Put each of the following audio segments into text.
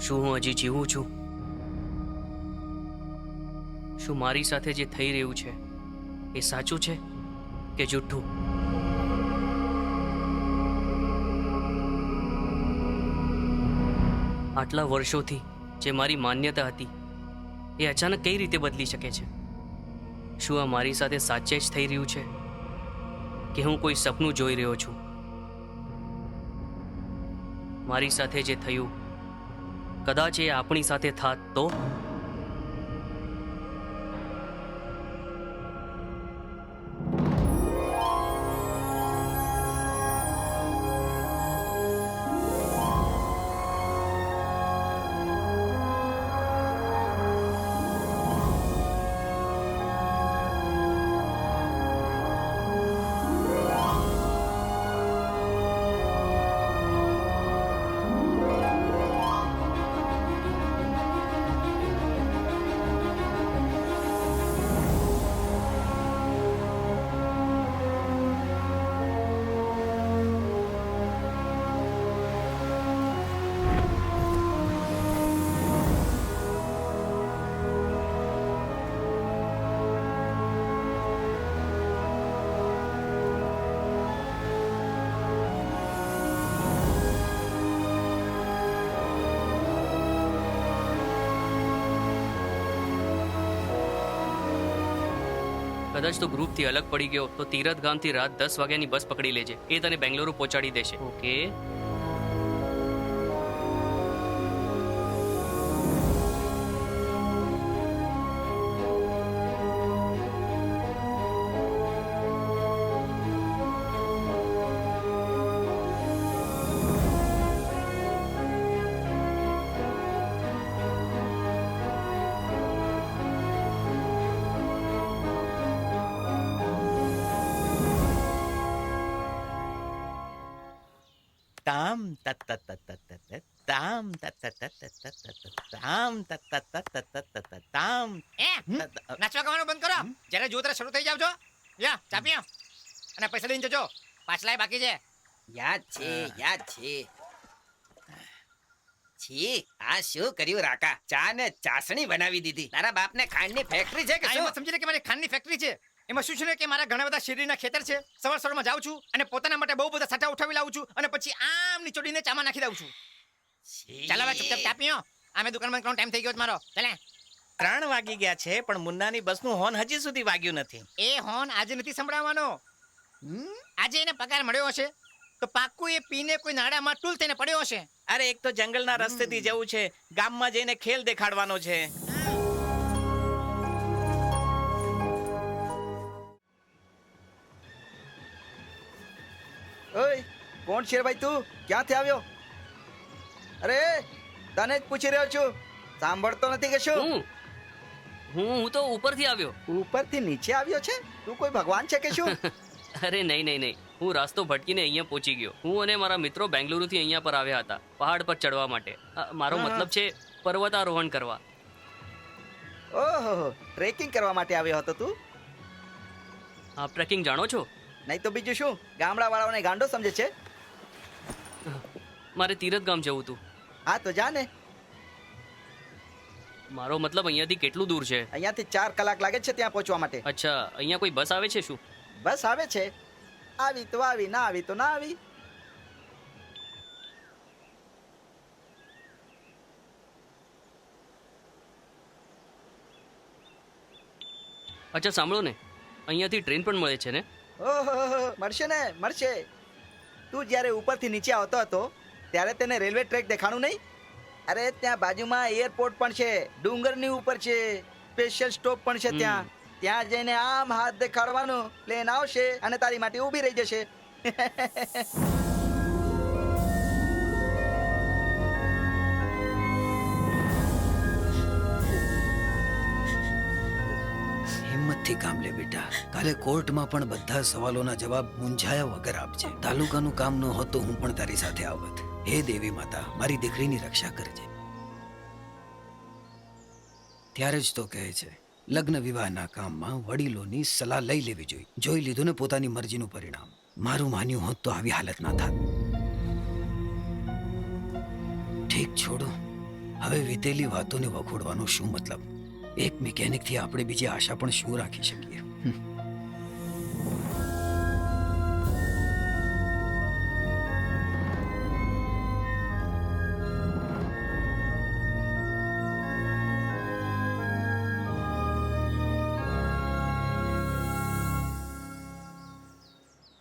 શું હું હજી જીવું છું? શું મારી સાથે જે થઈ રહ્યું છે એ સાચું છે કે જૂઠું? આટલા વર્ષોથી જે મારી માન્યતા હતી એ અચાનક કઈ રીતે બદલી શકે છે? શું આ મારી સાથે સાચે જ થઈ રહ્યું છે કે હું કોઈ સપનું જોઈ રહ્યો છું? મારી સાથે જે થયું કદાચ એ આપણી સાથે થાત તો? કદાચ તો ગ્રુપથી અલગ પડી ગયો તો તીરથ ગામથી રાત 10 વાગ્યાની બસ પકડી લેજે. એ તને બેંગલુરુ પહોંચાડી દેશે. ઓકે? તામ તત તત તત તત તામ તત તત તત તત તામ તત તત તત તત તામ. નાચવા ગાવાનું બંધ કરો. જ્યારે જો ત્યારે શરૂ થઈ જાવ છો. યા ચા પીઓ અને પૈસા લઈને જજો. પાછલાય બાકી છે. યાદ છે. છી, આ શું કર્યું રાકા? ચા ને ચાસણી બનાવી દીધી. તારા બાપને ખાંડની ફેક્ટરી છે કે આ શું? એમાં સમજી લે કે મારી ખાંડની ફેક્ટરી છે. એમાં શું છે ને કે મારા ઘણા બધા શેરડીના ખેતર છે. સવારમાં જાઉં છું અને પોતાના માટે બહુ બધા સાટા ઉઠાવી લાવું છું અને પછી આમ નીચોડીને ચામાં નાખી દઉં છું. છી. ચાલો હવે ચૂપચાપ ચા પીઓ. આમે દુકાન બંધ કરવાનો ટાઈમ થઈ ગયો છે મારો. ચાલે. 3 વાગી ગયા છે પણ મુન્નાની બસનું હોર્ન હજી સુધી વાગ્યું નથી. એ હોર્ન આજે નથી સંભળાવવાનો. આજે એને પગાર મળ્યો હશે તો પાક્કું એ પીને કોઈ નાડામાં ટૂલ થઈને પડ્યો હશે. અરે એક તો જંગલના રસ્તેથી જવું છે, ગામમાં જઈને ખેલ દેખાડવાનો છે. ઓય કોણ છે ભાઈ? તું ક્યાંથી આવ્યો? અરે તને જ પૂછી રહ્યો છું, સાંભળતો નથી કે શું? હું તો ઉપરથી આવ્યો. ઉપરથી નીચે આવ્યો છે? તું કોઈ ભગવાન છે કે શું? અરે નહીં. હું રસ્તો ભટકીને અહીંયા પહોંચી ગયો. હું અને મારા મિત્રો બેંગલુરુથી અહીંયા પર આવ્યા હતા પહાડ પર ચડવા માટે. મારો મતલબ છે પર્વતારોહણ કરવા. ઓહો, ટ્રેકિંગ કરવા માટે આવ્યો હતો તું? આપ ટ્રેકિંગ જાણો છો? નહીં તો બીજું શું, ગામડા વાળાઓને ગાંડો સમજે છે. મારે તીરથ ગામ જવું હતું. હા તો જા ને. મારો મતલબ અહીંયાથી કેટલું દૂર છે? અહીંયાથી 4 કલાક લાગે છે ત્યાં પહોંચવા માટે. અચ્છા, અહીંયા કોઈ બસ આવે છે શું? બસ આવે છે, આવી તો આવી, ના આવી તો ના આવી. અચ્છા સાંભળો ને, અહીંયાથી ટ્રેન પણ મળે છે ને? ઓહો, મળશે ને, મળશે. તું જ્યારે ઉપરથી નીચે આવતો હતો ત્યારે તેને રેલવે ટ્રેક દેખાણું નહીં? અરે ત્યાં બાજુમાં એરપોર્ટ પણ છે, ડુંગરની ઉપર છે, સ્પેશિયલ સ્ટોપ પણ છે ત્યાં. ત્યાં જઈને આમ હાથ દેખાડવાનો, પ્લેન આવશે અને તારી માટે ઊભી રહી જશે. હિંમતથી કામ લે બેટા. કાલે કોર્ટમાં પણ બધા સવાલોના જવાબ મૂંઝાયા વગર આપજે. તાલુકાનું કામ ન હોત તો હું પણ તારી સાથે આવત. હે દેવી માતા, મારી દીકરીની રક્ષા કરજે. ત્યારે જ તો કહે છે, લગ્ન વિવાહના કામમાં વડીલોની સલાહ લઈ લેવી જોઈએ. જોઈ લીધું ને પોતાની મરજીનું પરિણામ. મારું માન્યું હોત તો આવી હાલત ના થાત. ઠીક, છોડો. હવે વીતેલી વાતોને વખોડવાનો શું મતલબ? એક મિકેનિકથી આપણે બીજી આશા પણ શું રાખી શકીએ?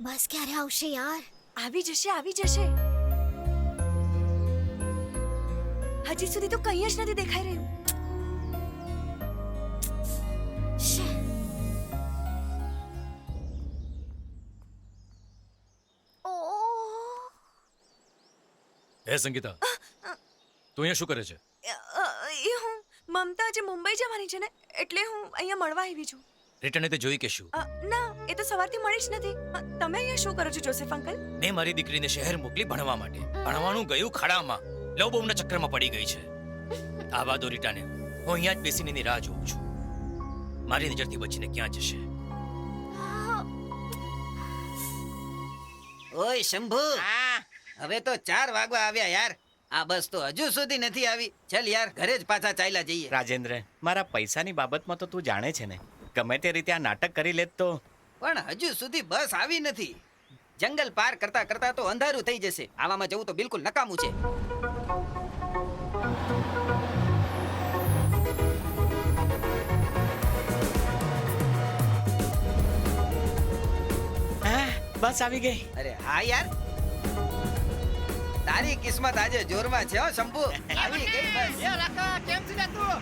બસ ક્યારે આવશે યાર? આવી જશે હજી સુધી તો કંઈ જ નથી દેખાઈ રહ્યું. શ્શે. ઓહ. હે સંગીતા તું અહીંયા શું કરે છે? એ હું મમતા આજે મુંબઈ જવાની છે ને, એટલે હું અહીંયા મળવા આવી છું. રિટર્ન તે જોઈ કે શું? ના, એ તો સવારથી મળી જ નથી. તમે અહીંયા શું કરો છો જોસેફ અંકલ? મેં મારી દીકરીને શહેર મોકલી ભણવા માટે. ભણવાનું ગયું ખાડામાં. લવ બહુના ચક્કરમાં પડી ગઈ છે. આવા દો રીટાને. હું અહીંયા જ બેસીને એની રાહ જોઉં છું. મારી નજરથી બચીને ક્યાં જશે? ઓય શંભુ, આ હવે તો 4 વાગવા આવ્યા યાર. આ બસ તો હજુ સુધી નથી આવી. ચાલ યાર, ઘરે જ પાછા ચાલ્યા જઈએ. રાજેન્દ્ર, મારા પૈસાની બાબતમાં તો તું જાણે છે ને. ગમે તે રીતે આ નાટક કરી લેત તો. પણ હજુ સુધી બસ આવી નથી. જંગલ પાર કરતા કરતા તો અંધારું થઈ જશે. આવામાં જવું તો બિલકુલ નકામું છે. હા, બસ આવી ગઈ. અરે હા યાર, તારી કિસ્મત આજે જોરમાં છે હો શંભુ. આવી ગઈ બસ. એ રાકા, કેમ છે તું?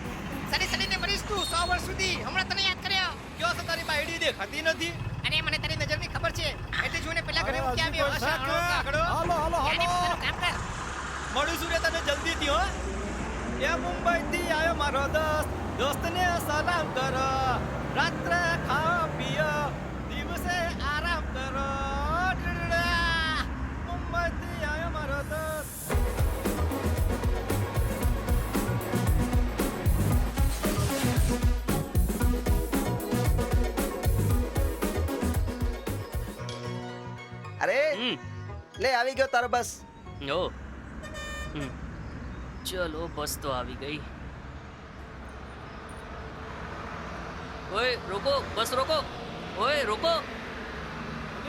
સડીને મરીશ તું 100 વર્ષ સુધી. હમણાં તને યાદ કર્યો. કયો છો તારી બાયડી દેખાતી નથી? અરે મને તારી નજરની ખબર છે. એટલે જોઈને પેલા ઘરે મૂકી આવ્યો. હાલો કામ કર. મળું છું રે તને જલ્દીથી હો. એ મુંબઈ થી આવ્યો મારો દોસ્તને સલામ કરો. રાત્રે ખાઓ પીઓ, દિવસે આરામ કરો. મુંબઈ થી આવ્યો મારો દોસ્ત. અરે હમ લે આવી ગયો તારો બસ. ઓ ચલો બસ તો આવી ગઈ. ઓય રોકો, બસ રોકો. ઓય રોકો,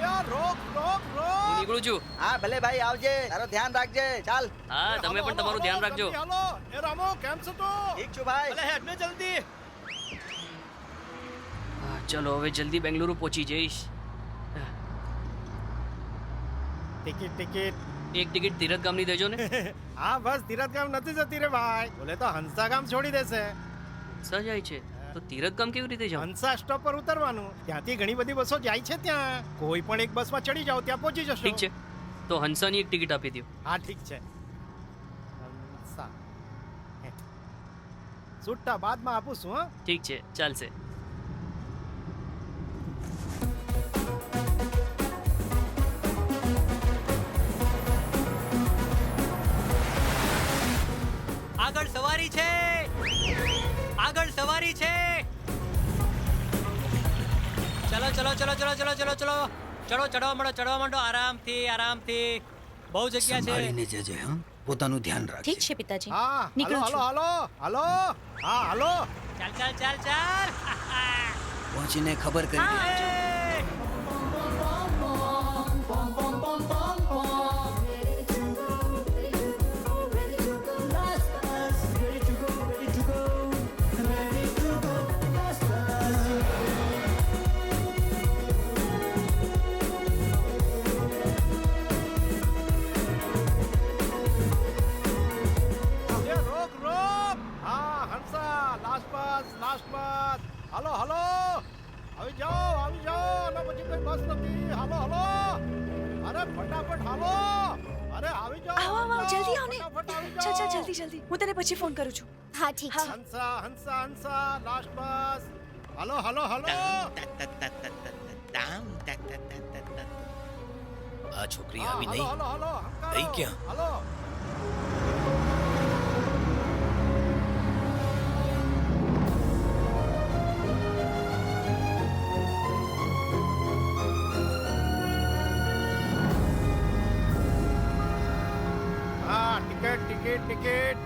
રોક રોક હું રોક. નીકળું છું. હા ભલે ભાઈ, આવજે. તારો ધ્યાન રાખજે. ચાલ. હા, તમે પણ તમારું ધ્યાન રાખજો. હાલો એ રામો, કેમ છો તું? ઠીક છું ભાઈ. ભલે હેડ ને જલ્દી. હા, ચલો હવે જલ્દી બેંગલુરુ પહોંચી જઈશ. Ticket ticket. એક ટિકિટ તીરથ ગામની દેજો ને. હા બસ તીરથ ગામ નથી જતી રે ભાઈ. બોલે તો હંસા ગામ છોડી દેશે. સજાય છે તો તીરથ ગામ કેવી રીતે જાઉં? હંસા સ્ટોપ પર ઉતરવાનું. ત્યાંથી ઘણી બધી બસો જાય છે ત્યાં. કોઈ પણ એક બસમાં ચડી જાઓ, ત્યાં પહોંચી જશો. ઠીક છે, તો હંસાની એક ટિકિટ આપી દો. હા ઠીક છે. હંસા છૂટા બાદમાં આપું છું. હા ઠીક છે, ચાલશે. આગળ સવારી છે, આગળ સવારી છે. ચલો ચલો ચલો ચલો ચલો ચલો ચલો ચડો, ચડવા માંડો આરામથી આરામથી. બહુ જગ્યા છે. સંભાળીને જજે. હા, પોતાનું ધ્યાન રાખજે. ઠીક છે પિતાજી. હા હાલો નીકળું છું. હાલો હાલો હાલો. હા હાલો. ચાલ ચાલ ચાલ ચાલ. પહોંચીને ખબર કરી હા, દે. આવજો. એ રોક રોક. હા હંસા, લાસ્ટ બસ. હાલો હાલો. આવી જાઓ અને પછી કોઈ બસ નથી. હાલો હાલો. અરે ફટાફટ હાલો. અરે આવી જાઓ. આવો આવો, જલ્દી આવો ને. ફટાફટ આવી ચાલ ચાલ, જાઓ. જલ્દી જલ્દી. હું તને પછી ફોન કરું છું. હા ઠીક છે. હંસા લાસ્ટ બસ. હાલો હાલો હાલો. આ છોકરી હા, આવી હાલો, નહીં. હાલો, હાલો, હંકારો. ગઈ ક્યાં? હાલો. હા ટિકિટ ટિકિટ ટિકિટ.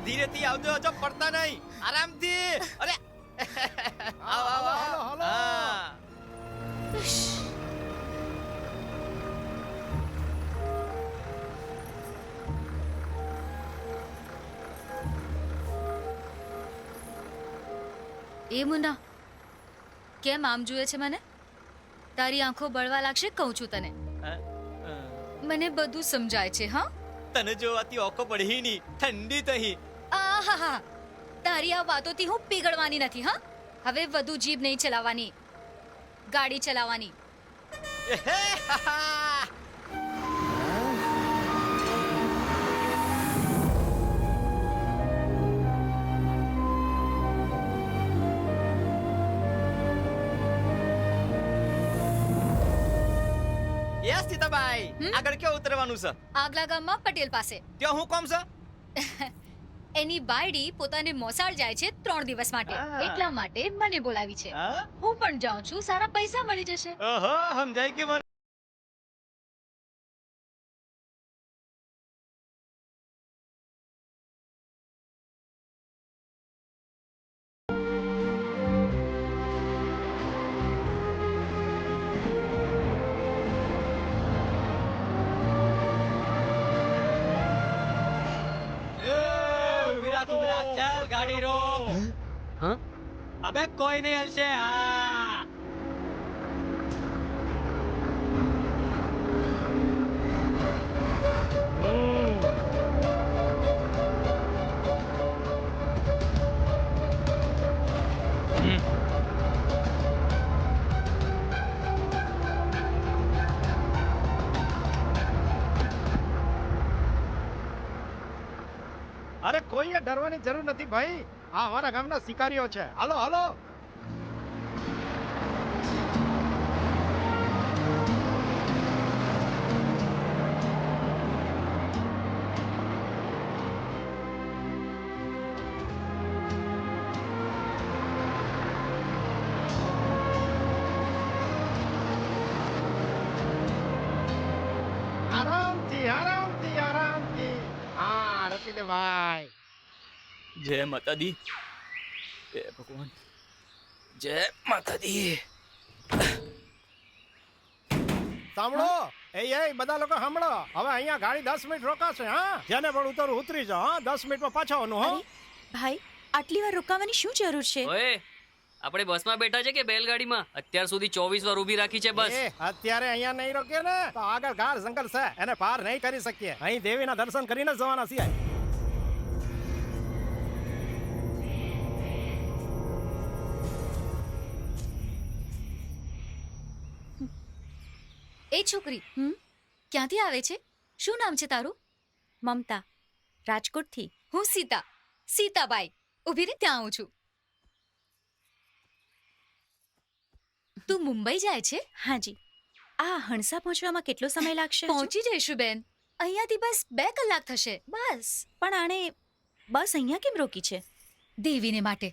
ધીરેથી આવજો, જો પડતા નહીં, આરામથી. અરે આવ આવ આવ. હા. એ મુન્ના, કેમ આમ જુએ છે મને? તારી આંખો બળવા લાગશે કહું છું તને. મને બધું સમજાય છે. હા, તને જોવાથી ઓકો પડી નહીં, ઠંડી થઈ. આહાહા, તારી આ વાતોથી હું પીગળવાની નથી. હા, હવે વધુ જીભ નહીં ચલાવવાની, ગાડી ચલાવવાની. યસ સીતાબાઈ, આગળ ક્યાં ઉતરવાનું છે? આગલા ગામમાં પટેલ પાસે. ત્યાં હું કોમ છે? એની બાયડી પોતાને મોસાળ જાય છે 3 દિવસ માટે, એટલા માટે મને બોલાવી છે. હું પણ જાઉં છું, સારા પૈસા મળી જશે. ઓહો, સમજાય કે મને. ચાલ ગાડી રોક. હા? અબે કોઈ નહીં હલશે. હા, અરે કોઈએ ડરવાની જરૂર નથી ભાઈ, આ અમારા ગામના શિકારીઓ છે. હાલો હાલો. આરામથી આરામથી આરામથી. હા, રતી દે ભાઈ. જય માતા દી. જય ભગવાન. જય માતા દી. સાંભળો, એ બધા લોકો સાંભળો. હવે અહીંયા ગાડી 10 મિનિટ રોકાશે. હા, જેને પણ ઉતરવું ઉતરી જાઓ. હા, 10 મિનિટમાં પાછા આવવાનું. હા, ભાઈ આટલી વાર રોકાવાની શું જરૂર છે? ઓએ, આપણે બસમાં બેઠા છે કે બેલગાડીમાં? અત્યાર સુધી 24 વાર ઊભી રાખી છે બસ. અત્યારે અહીંયા નહીં રોકીએ ને તો આગળ ગાઢ જંગલ છે, એને પાર નહીં કરી શકીએ. અહીં દેવીના દર્શન કરીને જ જવાના છીએ. એ છોકરી ક્યાંથી આવે છે? શું નામ છે તારું? મમતા, રાજકોટથી. હું સીતા, સીતાબાઈ. ઊભી રહી, ત્યાં આવું છું. તું મુંબઈ જાય છે? હાજી. આ હણસા પહોંચવામાં કેટલો સમય લાગશે? પહોંચી જઈશું બેન, અહીંયાથી બસ 2 કલાક થશે બસ. પણ આણે બસ અહીંયા કેમ રોકી છે? દેવીને માટે.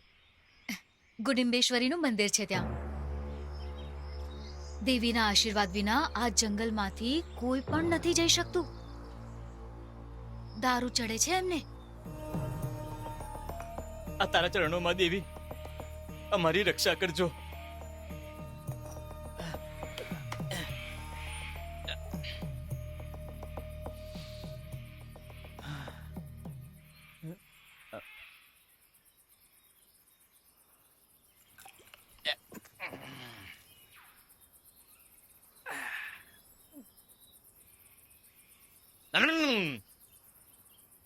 ગુડિંબેશ્વરીનું મંદિર છે ત્યાં. દેવીના આશીર્વાદ વિના આ જંગલમાંથી કોઈ પણ નથી જઈ શકતું. દારૂ ચડે છે એમને. આ તારા ચરણોમાં દેવી, અમારી રક્ષા કરજો.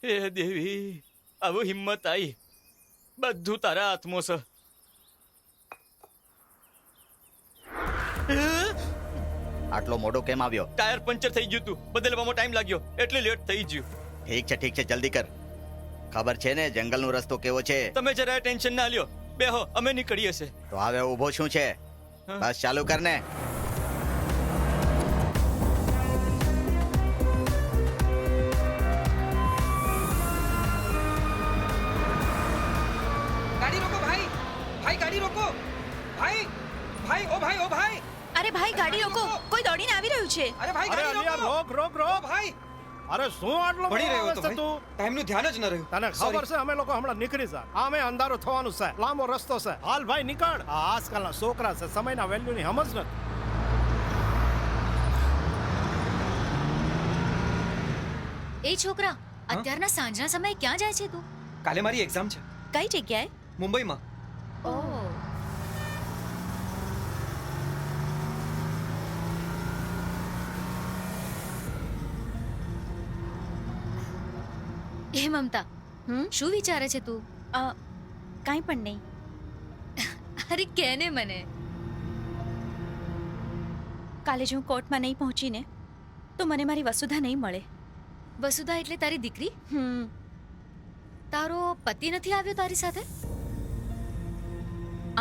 હે દેવી, આવું હિંમત આવી. બધું તારા હાથમાં છે. આટલો મોડો કેમ આવ્યો? ટાયર પંચર થઈ ગયું તું, બદલવામાં ટાઈમ લાગ્યો એટલે લેટ થઈ ગયું. ઠીક છે, જલ્દી કર. ખબર છે ને જંગલનો રસ્તો કેવો છે? તમે જરા ટેન્શન ના લ્યો, બેહો, અમે નીકળીએ છે. તો હવે ઊભો શું છે? બસ ચાલુ કર ને. ગાડી રોકો ભાઈ, ભાઈ ગાડી રોકો, ભાઈ, ભાઈ, ઓ ભાઈ, ઓ ભાઈ. અરે ભાઈ ગાડી રોકો, કોઈ દોડીને આવી રહ્યું છે. અરે ભાઈ ગાડી રોકો. રોક રોક રોક. ભાઈ, અરે શું આટલો પડી બધો રહ્યો આવે હતો છે ભાઈ. તું? ટાઈમનું ધ્યાન જ ન રહ્યું. તને Sorry. ખબર છે અમે લોકો હમણાં નીકળી જા આમે અંધારું થવાનું છે લાંબો રસ્તો છે હાલ ભાઈ નીકળ આ આજકાલના છોકરા છે સમયના વેલ્યુની સમજ નથી. એ છોકરા અત્યારના સાંજના સમયે ક્યાં જાય છે તું? કાલે મારી એક્ઝામ છે કઈ જગ્યાએ? મુંબઈમાં. ઓહ, એ મમતા, શું વિચારે છે તું? કાંઈ પણ નહીં. અરે કેને મને. કાલે જો હું કોર્ટમાં નહીં પહોંચીને તો મને મારી વસુધા નહીં મળે. વસુધા એટલે તારી દીકરી? હમ તારો પતિ નથી આવ્યો તારી સાથે?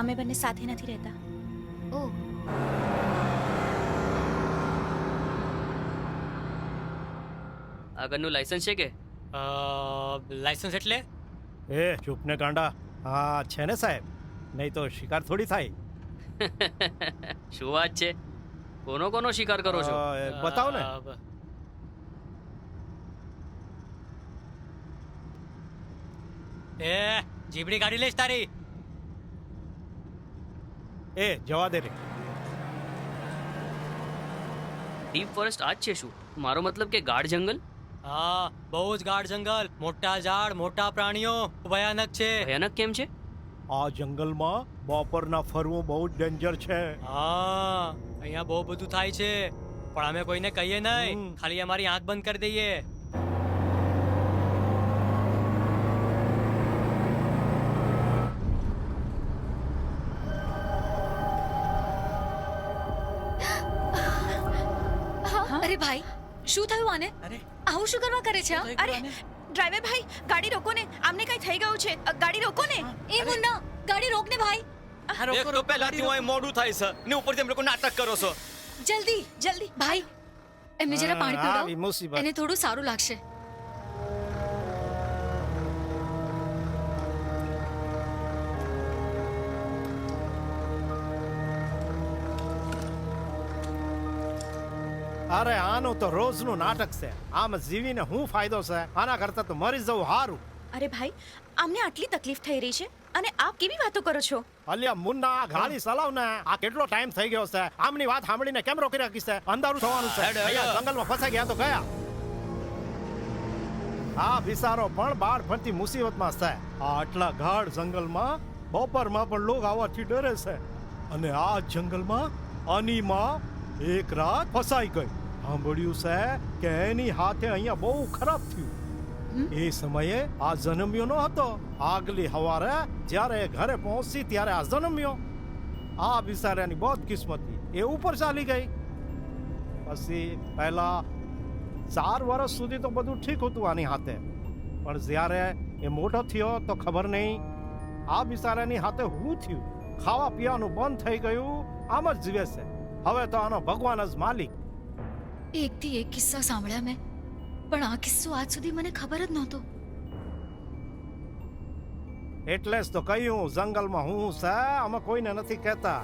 અમે બંને સાથે નથી રહેતા. ઓહ, આગળનું લાયસન્સ છે કે? લાયસન્સ એટલે? એ ચૂપ ને ગાંડા હા છે ને સાહેબ નહીં તો શિકાર થોડી થાય. શું વાત છે? કોનો કોનો શિકાર કરો છો? બતાવ ને. એ જીબડી કાઢી લઈશ તારી. એ જવા દે રે. ડીપ ફોરેસ્ટ આ જ છે શું? મારો મતલબ કે ગાઢ જંગલ? હા, બહુ જ ગાઢ જંગલ, મોટા ઝાડ, મોટા પ્રાણીઓ, ભયાનક છે. ભયાનક કેમ છે? આ જંગલમાં બપોરના ફરવું બહુ જ ડેન્જર છે. હા, અહીંયા બહુ બધું થાય છે પણ અમે કોઈને કહીએ નહીં, ખાલી અમારી આંખ બંધ કરી દઈએ. અરે ભાઈ, શું થયું આને? આવું શું કરવા કરે છે? અરે ડ્રાઈવર ભાઈ, ગાડી રોકો ને. આમને કઈ થઈ ગયું છે. ગાડી રોકો ને. એ મુન્ના, ગાડી રોક ને ભાઈ. એક તો પહેલાથી હું અહીં મોડું થાય છે ને ઉપરથી તમે લોકો નાટક કરો છો. જલ્દી જલ્દી ભાઈ, એમને જરા પાણી આવી પીવડાવો, મુસીબત. એને થોડું સારું લાગશે. અરે આનું તો રોજનું નાટક છે. આમ જીવીને હું ફાયદો છે? આના કરતા તો મરી જવું સારું. અરે ભાઈ, આમને આટલી તકલીફ થઈ રહી છે અને આપ કેવી વાતો કરો છો? અલ્યા મુન્ના આ ગાડી ચલાવ ને. આ કેટલો ટાઈમ થઈ ગયો છે? આમની વાત સાંભળીને કેમ રોકી રાખી છે? અંધારું થવાનું છે. હેડો, હેડો. અહીંયા જંગલમાં ફસાઈ ગયા તો ગયા. આ બિચારો પણ બાળ ફરતી મુસીબતમાં છે. આ આટલા ગાઢ જંગલમાં બપોરમાં પણ લોક આવવાથી ડરે છે અને આ જંગલમાં અનીમાં એક રાત ફસાઈ ગઈ. સાંભળ્યું છે કે એની હાથે અહીંયા બહુ ખરાબ થયું. એ સમયે આ જન્મ્યો ન હતો. આગલી સવારે જ્યારે એ ઘરે પહોંચી ત્યારે આ જન્મ્યો. આ બિચારાની બહુ કિસ્મતી એ ઉપર ચાલી ગઈ. પછી પહેલા 4 વર્ષ સુધી તો બધું ઠીક હતું આની હાથે, પણ જ્યારે એ મોટો થયો તો ખબર નહીં આ બિચારાની હાથે શું થયું. ખાવા પીવાનું બંધ થઈ ગયું, આમ જ જીવે છે. હવે તો આનો ભગવાન જ માલિક. એકથી એક કિસ્સા સાંભળ્યા મેં, પણ આ કિસ્સો આજ સુધી મને ખબર જ નહોતો. એટલે જ તો કહ્યું જંગલમાં હું છે, અમે કોઈને નથી કહેતા.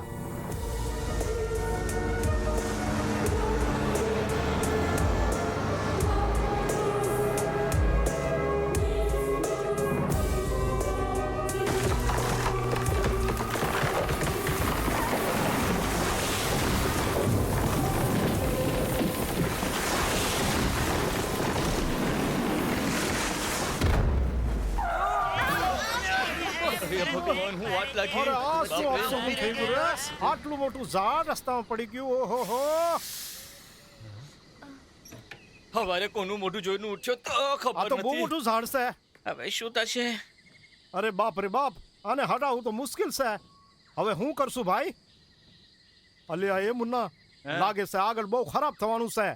ભગવાન હું વાત લાગી. અરે આ શું અપશકુન થઈ ગયું રે? આટલું મોટું ઝાડ રસ્તામાં પડી ગયું. ઓહો. હવારે કોનું મોઢું જોઈને ઉઠ્યો તો આ ખબર તો બહુ નથી. મોટું ઝાડ છે. હવે શું થશે? અરે બાપ રે બાપ, આને હટાવવું તો મુશ્કેલ છે. હવે હું કરશું ભાઈ? અલ્યા એ મુન્ના, લાગે છે આગળ બહુ ખરાબ થવાનું છે.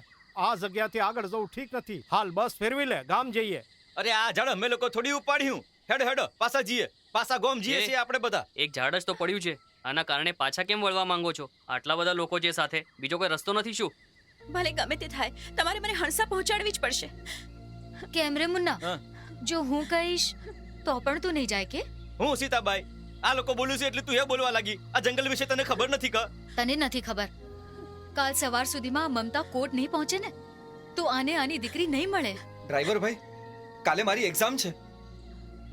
આ જગ્યાથી આગળ જવું ઠીક નથી. હાલ બસ ફેરવી લે, ગામ જઈએ. અરે આ ઝાડ અમે લોકો થોડી ઉપાડ્યું. હેડો હેડો પાછા જઈએ, પાછા ગોમ જઈએ છીએ આપણે બધા. એક ઝાડ જ તો પડ્યું છે, આના કારણે પાછા કેમ વળવા માંગો છો? આટલા બધા લોકો છે સાથે, બીજો કોઈ રસ્તો નથી શું? ભલે ગમે તે થાય, તમારે મને હણસા પહોંચાડવી જ પડશે. કેમ રે મુન્ના? હા. જો હું કહીશ તો પણ તું નહીં જાય કે? હું સીતાબાઈ, આ લોકો બોલું છે એટલે તું એ બોલવા લાગી. આ જંગલ વિશે તને ખબર નથી કા? તને નથી ખબર. કાલ સવાર સુધીમાં મમતા કોર્ટ નહીં પહોંચે ને તો આને આની દીકરી નહીં મળે. ડ્રાઈવર ભાઈ કાલે મારી એક્ઝામ છે.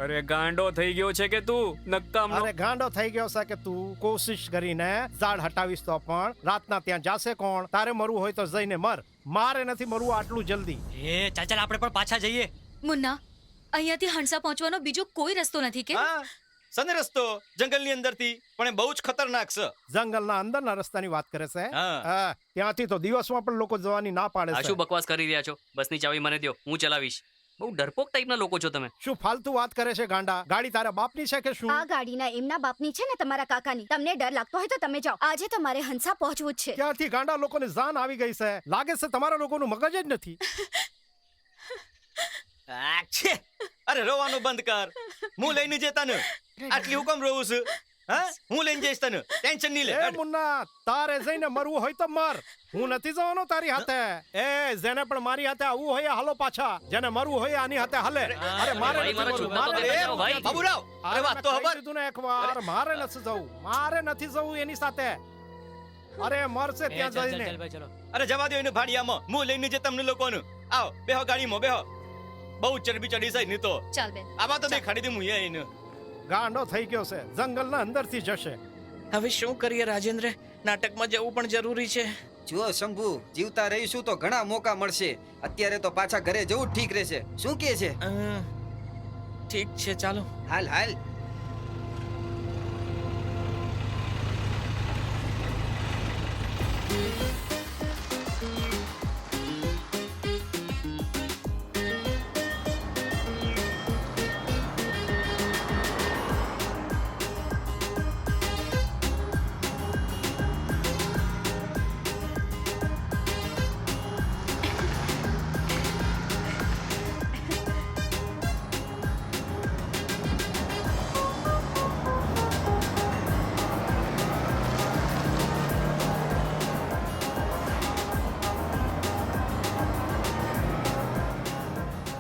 અરે ગાંડો થઈ ગયો છે કે તું નક્કામનો અરે ગાંડો થઈ ગયો છે કે તું કોશિશ કરીને ઝાડ હટાવીશ તો પણ રાતના ત્યાં જાશે કોણ? તારે મરવું હોય તો જઈને મર. મારે નથી મરવું આટલું જલ્દી. એ ચાલ ચાલ આપણે પણ પાછા જઈએ. મુન્ના અહીંયાથી હંસા પહોંચવાનો બીજો કોઈ રસ્તો નથી કે હા સને રસ્તો જંગલની અંદરથી પણ એ બહુ જ ખતરનાક છે. જંગલના અંદરના રસ્તાની વાત કરે છે. હા. હા, ત્યાંથી તો દિવસમાં પણ લોકો જવાની ના પાડે આ છે. શું બકવાસ કરી રહ્યા છો? બસની ચાવી મને દ્યો, હું ચલાવીશ. બહુ ડરપોક ટાઈપના લોકો છો તમે. શું ફાલતુ વાત કરે છે ગાંડા? ગાડી તારા બાપની છે કે શું? આ ગાડીના એમના બાપની છે ને તમારા કાકાની. તમને ડર લાગતો હોય તો તમે જાઓ. આજે તો મારે હંસા પહોંચવું જ છે. ક્યાંથી ગાંડા લોકોને જાન આવી ગઈ છે? લાગે છે તમારા લોકોનું મગજ જ નથી. આ છે અરે રોવાનું બંધ કર. હું લઈને જતા ને આટલી હુકમ રહું છું. હા હું લઈને જઈશ તને ટેન્શન નહીં લે. એ મુન્ના, તારે જઈને મરવું હોય તો મર. હું નથી જવાનો તારી હાથે. એ જેને પણ મારી હાથે આવવું હોય હાલો પાછા. જેને મરવું હોય આની હાથે હાલે. અરે મારે ભાઈ, નથી મારા જવું. છોકરા તો મારે લઈને નથી જાઓ, ભાઈ. જવું. બાબુરાવ અરે વાત તો મેં કહી ખબર. દીધું ને એકવાર, મારે નથી જવું. મારે નથી જવું એની સાથે. અરે મરશે એ ત્યાં ચાલ ચાલ જઈને. ચાલ ભાઈ ચલો. અરે જવા દો એને ભાડિયામાં. હું લઈને જે તમને લોકોને આવો બેહો ગાડીમાં બેહો. બહુ ચરબી ચડી છે નહીં તો ચાલ બેન આવા તો દેખાડી દે હું એને. ગાંડો થઈ ગયો છે. જંગલના અંદરથી જશે. હવે શું કરીએ રાજેન્દ્ર? નાટકમાં જવું પણ જરૂરી છે. જુઓ શંભુ, જીવતા રહીશું તો ઘણા મોકા મળશે. અત્યારે તો પાછા ઘરે જવું જ ઠીક રહેશે. શું કહે છે? ઠીક છે ચાલો. હાલ હાલ.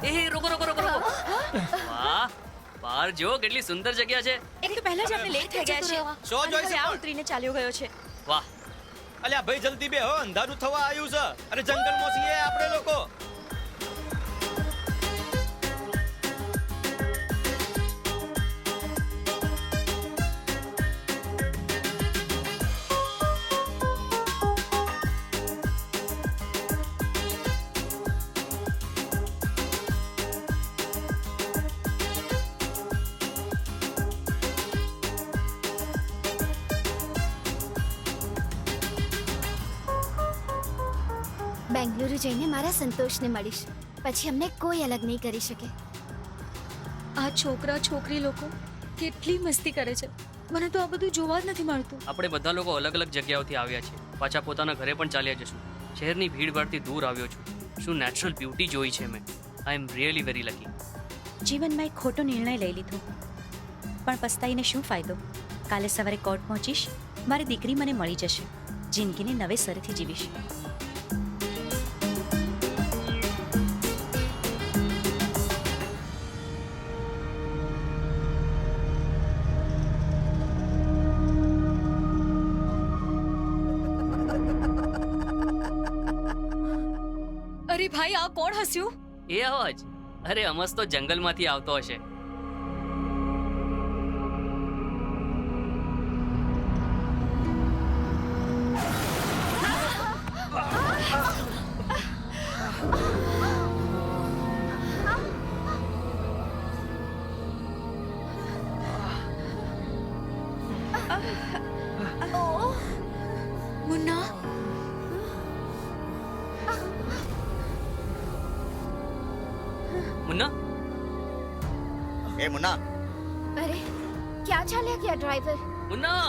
એ રોકો રોકો રોકો રોકો. વાહ, બહાર જો કેટલી સુંદર જગ્યા છે. એક તો પહેલા જ આપણે લેટ થઈ ગયા છે. શો અને જોઈશે હવે આ પણ. ઉતરીને ચાલ્યો ગયો છે. વાહ, અલ્યા ભાઈ જલ્દી બેહો, અંધારું થવા આવ્યું છે. અરે જંગલમાં છીએ આપણે લોકો. બેંગલુરુ જઈને મારા સંતોષને મળીશ. પછી અમને કોઈ અલગ નહીં કરી શકે. આ છોકરા છોકરી લોકો કેટલી મસ્તી કરે છે. મને તો આ બધું જોવા જ નથી મળતું. આપણે બધા લોકો અલગ અલગ જગ્યાઓથી આવ્યા છીએ. પાછા પોતાના ઘરે પણ ચાલ્યા જશું. શહેરની ભીડભાડથી દૂર આવ્યો છું. શું નેચરલ બ્યુટી જોઈ છે મેં. આઈ એમ રિયલી વેરી લકી. જીવનમાં એક ખોટો નિર્ણય લઈ લીધો, પણ પસ્તાઈને શું ફાયદો? કાલે સવારે કોર્ટ પહોંચીશ, મારી દીકરી મને મળી જશે. જિંદગીને નવેસરથી જીવીશ. અરે ભાઈ, આ કોણ હસ્યું? એ અવાજ, અરે અમસ તો જંગલમાંથી આવતો હશે. મુન્ના, મુન્ના, એ મુન્ના, અરે ક્યાં ચાલ્યા ગયા ડ્રાઈવર? મુન્ના,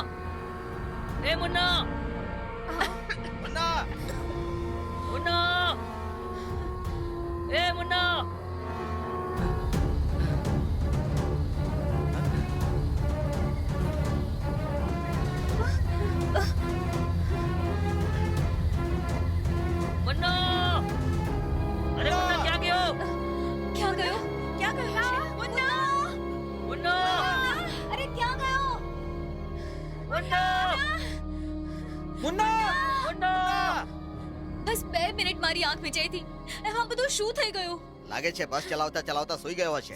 એ મુન્ના, મુન્ના, મુન્ના, એ મુન્ના. મુન્ના, અરે મુન્ના ક્યાં ગયો? ક્યાં ગયો? ક્યાં ગયો છે? મુન્ના! મુન્ના, અરે ક્યાં ગયો? મુન્ના, મુન્ના મુન્ના. બસ 2 મિનિટ મારી આંખ વિચાઈ હતી. એમાં બધું શું થઈ ગયું? લાગે છે બસ ચલાવતા ચલાવતા સૂઈ ગયો હશે.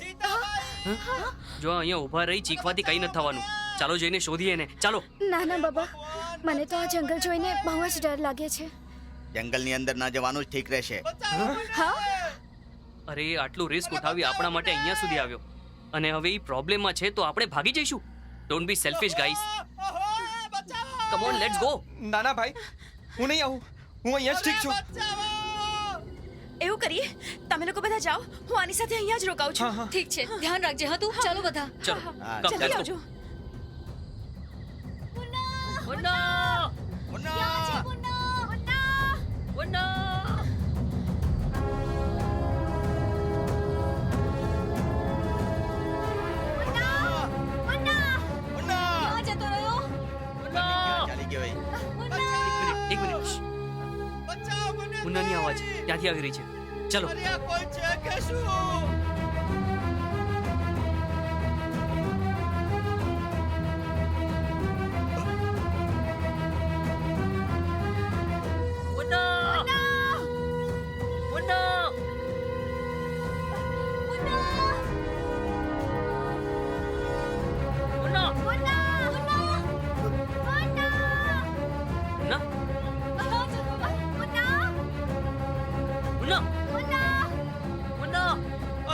જો અહીંયા ઊભા રહી ચીખવાથી કઈ નથી થવાનું. ચાલો જઈને શોધીએ ને. ચાલો. ના ના બાબા, મને તો આ જંગલ જોઈને બહુ જ ડર લાગે છે. જંગલની અંદર ના જવાનું જ ઠીક રહેશે. હા, અરે આટલું રિસ્ક ઉઠાવી આપણા માટે અહીંયા સુધી આવ્યો અને હવે એ પ્રોબ્લેમમાં છે તો આપણે ભાગી જઈશું. Don't be selfish guys. Come on, let's go. ના ના ભાઈ, હું નહીં આવું. હું અહીંયા જ ઠીક છું. એવું કરીએ, તમે લોકો બધા જાઓ, હું આની સાથે અહીંયા જ રોકાઉં છું. ઠીક છે, ધ્યાન રાખજે હા તું. ચાલો બધા. ચલો. હા, કમ, જલ્દી let's go. આવજો. ક્યાં જતો રહ્યો? ચાલી ગયો એ. એક મિનિટ. મુન્નાની અવાજ ત્યાંથી આવી રહી છે. ચલો. કોઈ છે કે શું?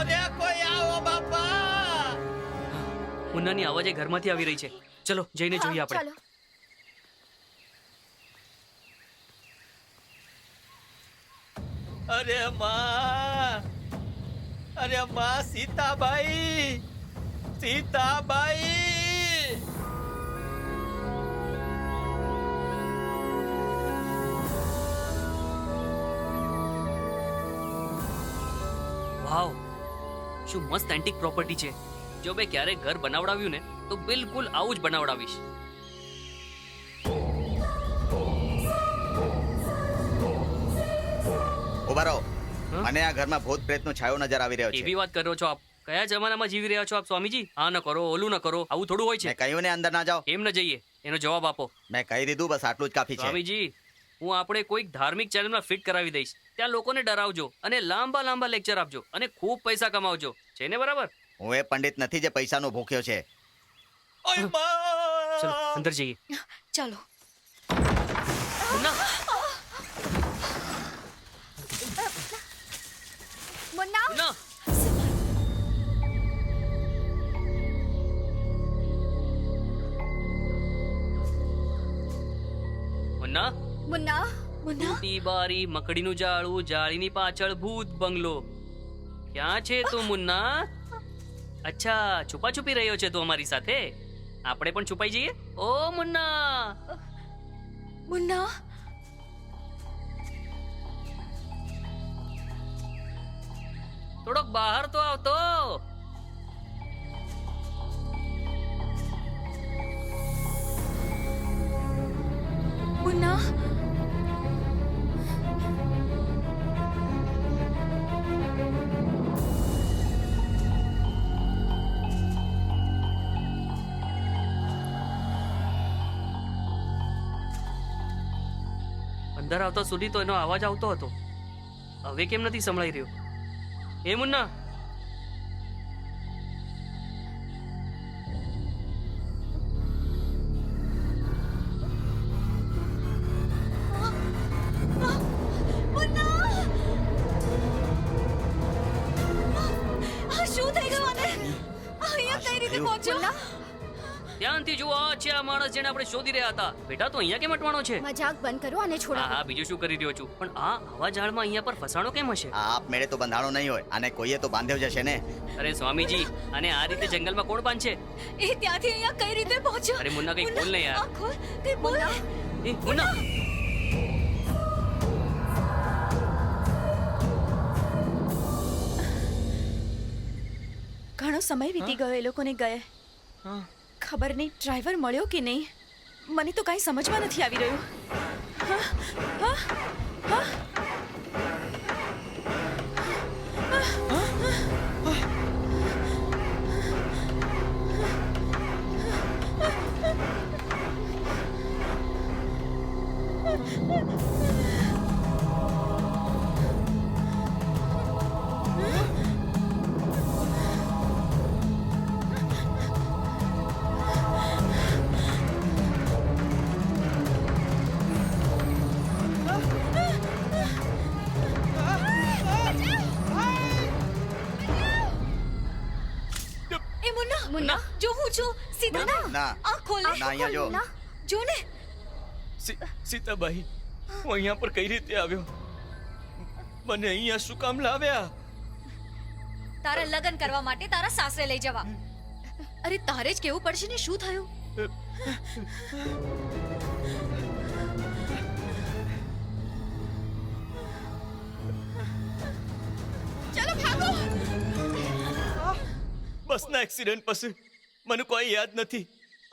અરે કોઈ આવો બાપા. મુન્નાની અવાજ એ ઘરમાંથી આવી રહી છે. ચલો જઈને જોઈએ આપણે. ચાલો. અરે માં, અરે માં, સીતાબાઈ, સીતાબાઈ. વાવ, શું મસ્ત એન્ટિક પ્રોપર્ટી છે. જો મેં ક્યારેક ઘર બનાવડાવ્યું ને તો બિલકુલ આવું જ બનાવડાવીશ. ઉભા રહો. હા? મને આ ઘરમાં ભૂત પ્રેતનો છાયો નજર આવી રહ્યો છે. એવી વાત કરો છો આપ? કયા જમાનામાં જીવી રહ્યા છો આપ સ્વામીજી? આ ન કરો, ઓલું ન કરો, આવું થોડું હોય છે. મેં કહ્યું ને અંદર ના જાઓ. એમ ન જઈએ, એનો જવાબ આપો. મેં કહી દીધું, બસ આટલું જ કાફી છે. સ્વામીજી, હું આપણે કોઈક ધાર્મિક ચેનલમાં ફિટ કરાવી દઈશ. ત્યાં લોકોને ડરાવજો અને લાંબા લાંબા લેક્ચર આપજો અને ખૂબ પૈસા કમાવજો. છે ને બરાબર? હું એ પંડિત નથી જે પૈસાનો ભૂખ્યો છે. ઓય માં. ચલો અંદર જઈએ. ચાલો. મુન્ના, મુન્ના, મુન્ના. મુન્ના, મુન્ના, મુન્ના, ટી બારી, મકડીનું જાળું, જાળીની પાછળ ભૂત બંગલો. ક્યાં છે તું મુન્ના? અચ્છા, છુપા છુપી રહ્યો છે તું અમારી સાથે? આપણે પણ છુપાઈ જઈએ. ઓ મુન્ના, મુન્ના. થોડોક બહાર તો આવતો. મુન્ના. અંદર આવતા સુધી તો એનો અવાજ આવતો હતો. હવે કેમ નથી સંભળાઈ રહ્યો? એ મુન્ના, આ શું થઈ ગયું આને? અહીંયા કઈ રીતે પહોંચ્યો? ધ્યાનથી જુઓ. આ છે આ માણસ જેને આપણે શોધી રહ્યા હતા. બેટા તો અહીંયા કેમ અટવાનો છે? મજાક બંધ કરો અને છોડો. હા, બીજું શું કરી રહ્યો છું? પણ આ આવા ઝાડમાં અહીંયા પર ફસાણો કેમ હશે? આ આપમેળે તો બંધાણો નહીં હોય. આને કોઈએ તો બાંધ્યો જશે ને. અરે સ્વામીજી, અને આ રીતે જંગલમાં કોણ બાંધશે? એ ત્યાંથી અહીંયા કઈ રીતે પહોંચ્યો? અરે મુન્ના, કંઈ બોલ ને યાર. આ ખોલ, કંઈ બોલ. એ મુન્ના, ઘણો સમય વીતી ગયો એ લોકોને ગયે. ખબર નહીં ડ્રાઈવર મળ્યો કે નહીં. મને તો કાંઈ સમજમાં નથી આવી રહ્યું. હા, હા, હા. મુન્ના જો હું છું સીધા ના આંખ ખોલ ને. ના અહીંયા જો જો ને સીતાબાઈ હું અહીંયા પર કઈ રીતે આવ્યો? મને અહીંયા શું કામ લાવ્યા? તારા લગ્ન કરવા માટે તારા સાસરે લઈ જવા. અરે તારે જ કેવું પડશે ને શું થયું? ચલો ભાગો. બસના એક્સિડન્ટ પછી મને કોઈ યાદ નથી.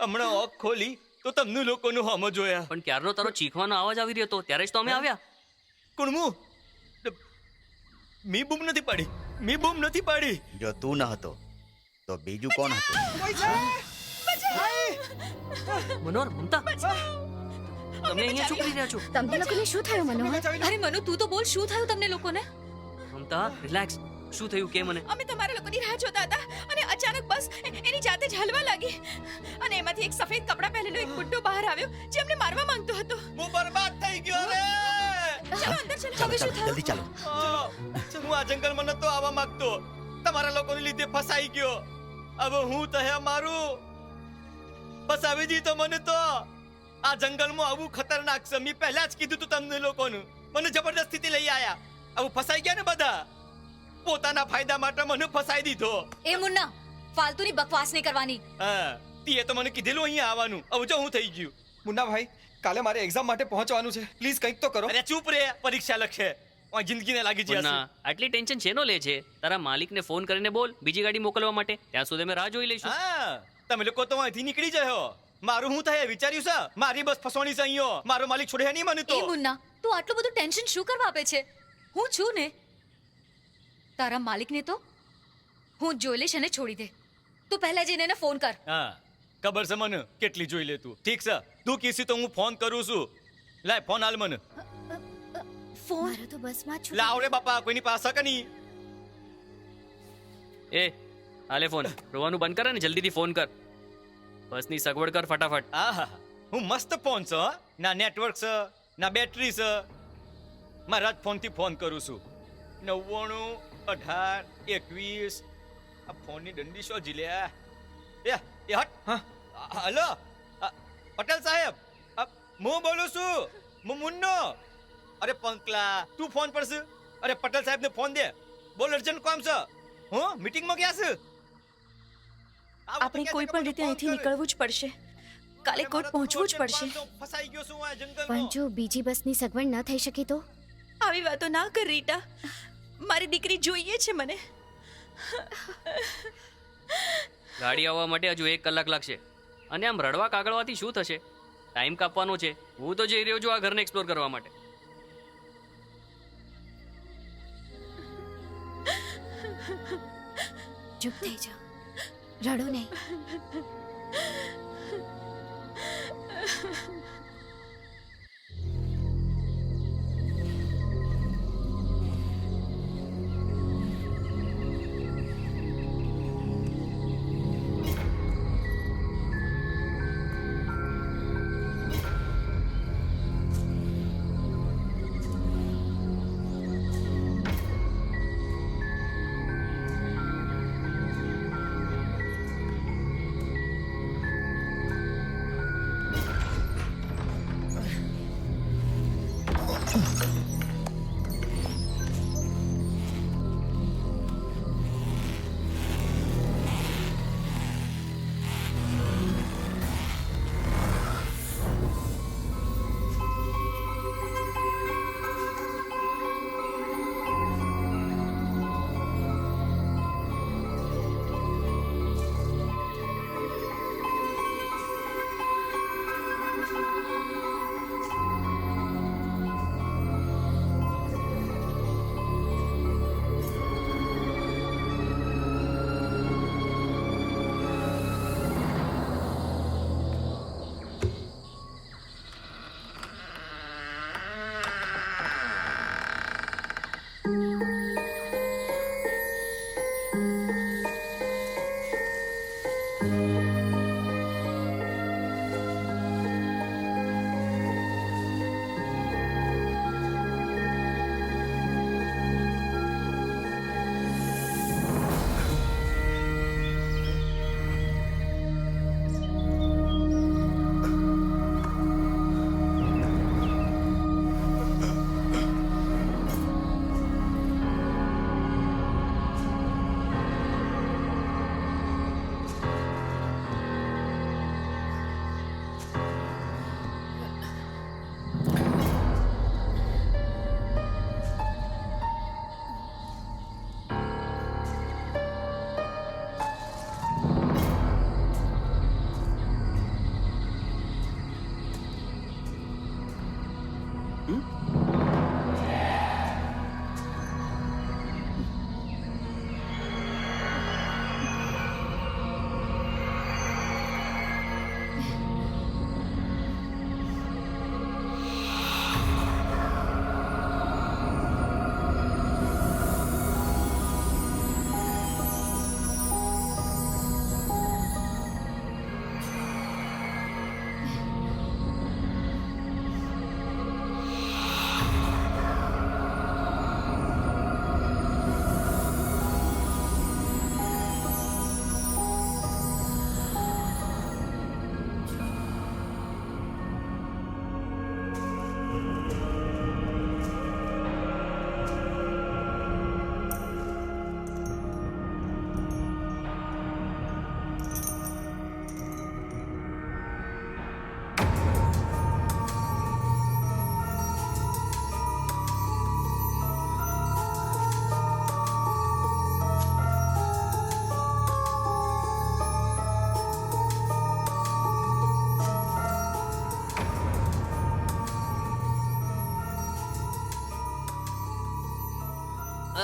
હમણાં ઓક ખોલી તો તમને લોકોનું હમ જોયા. પણ ક્યારનો તારો ચીખવાનો અવાજ આવી રહ્યો હતો ત્યારે જ તો અમે આવ્યા. કુણમુ મી બૂમ નથી પાડી, મી બૂમ નથી પાડી. જો તું ન હતો તો બીજું કોણ હતું? મનોહર, મમતા, તમે અહીંયા શું કરી રહ્યા છો? તમને લોકોને શું થયું મનોહર? અરે મનુ તું તો બોલ શું થયું તમને લોકોને? મમતા, રિલેક્સ. શું થયું કે મને? અમે તમારા લોકોની રાહ જોતા હતા અને અચાનક બસ એની જાતે જ હલવા લાગી અને એમાંથી એક સફેદ કપડાં પહેરેલો એક બુટ્ટો બહાર આવ્યો જે અમને મારવા માંગતો હતો. હું બરબાદ થઈ ગયો રે. ચલો અંદર ચલો. હવે શું થયું? જલ્દી ચાલો. હું આ જંગલમાં નતો આવવા માંગતો. તમારા લોકોને લીધે ફસાઈ ગયો. હવે હું તહે મારું ફસાવી દીધો મને તો. આ જંગલમાં આવું ખતરનાક છે. મેં પહેલા જ કીધું તું તમને લોકોનું. મને જબરદસ્તીથી લઈ આયા. આવું ફસાઈ ગયા ને બધા. પોતાના ફાયદા માટે મને ફસાઈ દીધો. એ મુન્ના ફાલતુની બકવાસ નહીં કરવાની. હા તીએ તો મને કીધેલું અહીંયા આવવાનું. હવે જો હું થઈ ગયું. મુન્ના ભાઈ કાલે મારે એક્ઝામ માટે પહોંચવાનું છે, પ્લીઝ કંઈક તો કરો. અરે ચૂપ રે, પરીક્ષા લખે. આ જિંદગીને લાગી જશે. મુન્ના, આટલી ટેન્શન શેનો લે છે? તારા માલિકને ફોન કરીને બોલ બીજી ગાડી મોકલવા માટે. ત્યાં સુધી અમે રાહ જોઈ લઈશું. હા તમે લોકો તો અહીંથી નીકળી જાઓ. મારું હું થાય વિચાર્યું છે? મારી બસ ફસવાની છે અહીંયા. મારો માલિક છોડે નહીં મને તો. એ મુન્ના તું આટલું બધું ટેન્શન શું કરવા આપે છે? હું છું ને. તારા માલિકને તો હું જોઈ લઈશ અને છોડી દે. તું પહેલા જઈને એને ફોન કર. હા ખબર છે મને કેટલી જોઈ લે તું. ઠીક છે તું કીસી તો હું ફોન કરું છું. લાય ફોન હાલ મને. ફોન મારો તો બસમાં જ છું. લાવ રે બાપા, કોઈની પાસે કે નહીં. એ હાલે ફોન. રોવાનું બંધ કર ને જલ્દીથી ફોન કર. બસની સગવડ કર ફટાફટ. આહા હું મસ્ત ફોન છે હો. ના નેટવર્ક છે ના બેટરી છે. મારા જ ફોનથી ફોન કરું છું. 99 18 21. આ ફોનની દંડી શો જીલ્યા. એ હટ. હા હલો પટેલ સાહેબ, હું બોલું છું. હું મુન્નો. અરે પંકલા તું ફોન પર છે? અરે પટેલ સાહેબને ફોન દે. બોલ અર્જન્ટ કામ છે. હું મીટિંગમાં ગયા છે. આપણે કોઈ પણ રીતે અહીંથી નીકળવું જ પડશે. કાલે કોર્ટ પહોંચવું જ પડશે. ફસાઈ ગયો છું આ જંગલમાં. પણ જો બીજી બસની સગવડ ન થઈ શકી તો? આવી વાતો ના કર રીટા. મારી દીકરી જોઈએ છે મને. ગાડી આવવા માટે હજુ 1 કલાક લાગશે. અને આમ રડવા કાગળવાથી શું થશે? ટાઈમ કાપવાનો છે. હું તો જઈ રહ્યો છું આ ઘરને એક્સપ્લોર કરવા માટે. ચૂપ થઈ જાઓ, રડો નહીં.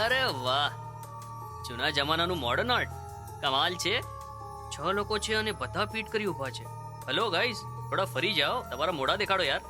અરે વાહ, જૂના જમાનાનું મોડર્ન આર્ટ કમાલ છે. 6 લોકો છે અને બધા ફીટ કરી ઊભા છે. હેલો ગાઈઝ, થોડા ફરી જાઓ, તમારા મોઢા દેખાડો યાર.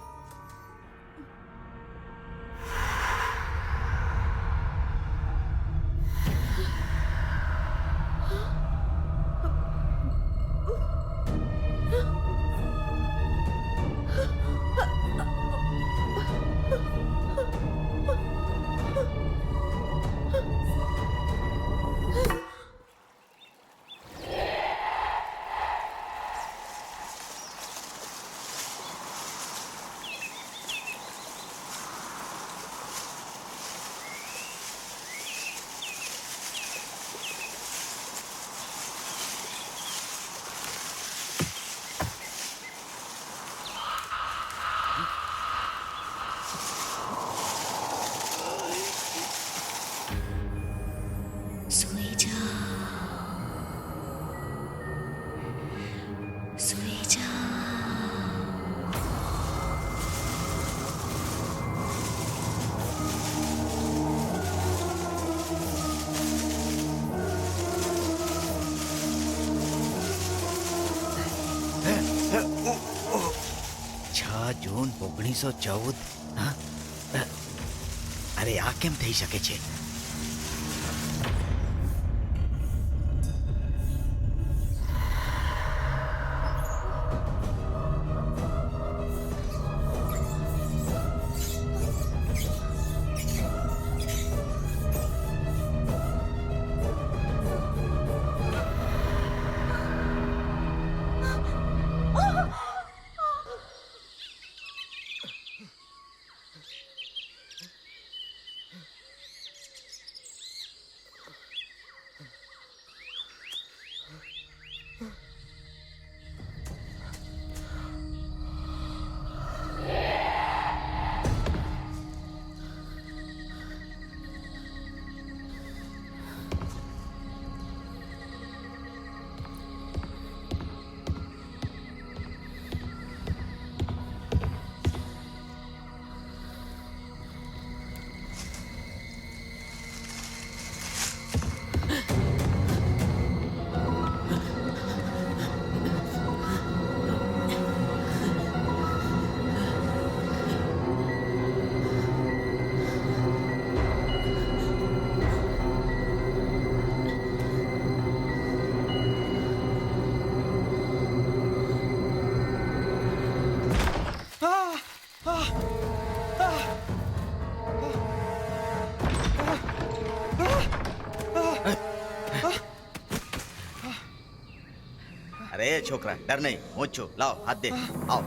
જૂન 1914. હા? અરે આ કેમ થઈ શકે છે? અરે છોકરા, ડર નહીં, હું જ છું. લાવ હાથ દે, આવ.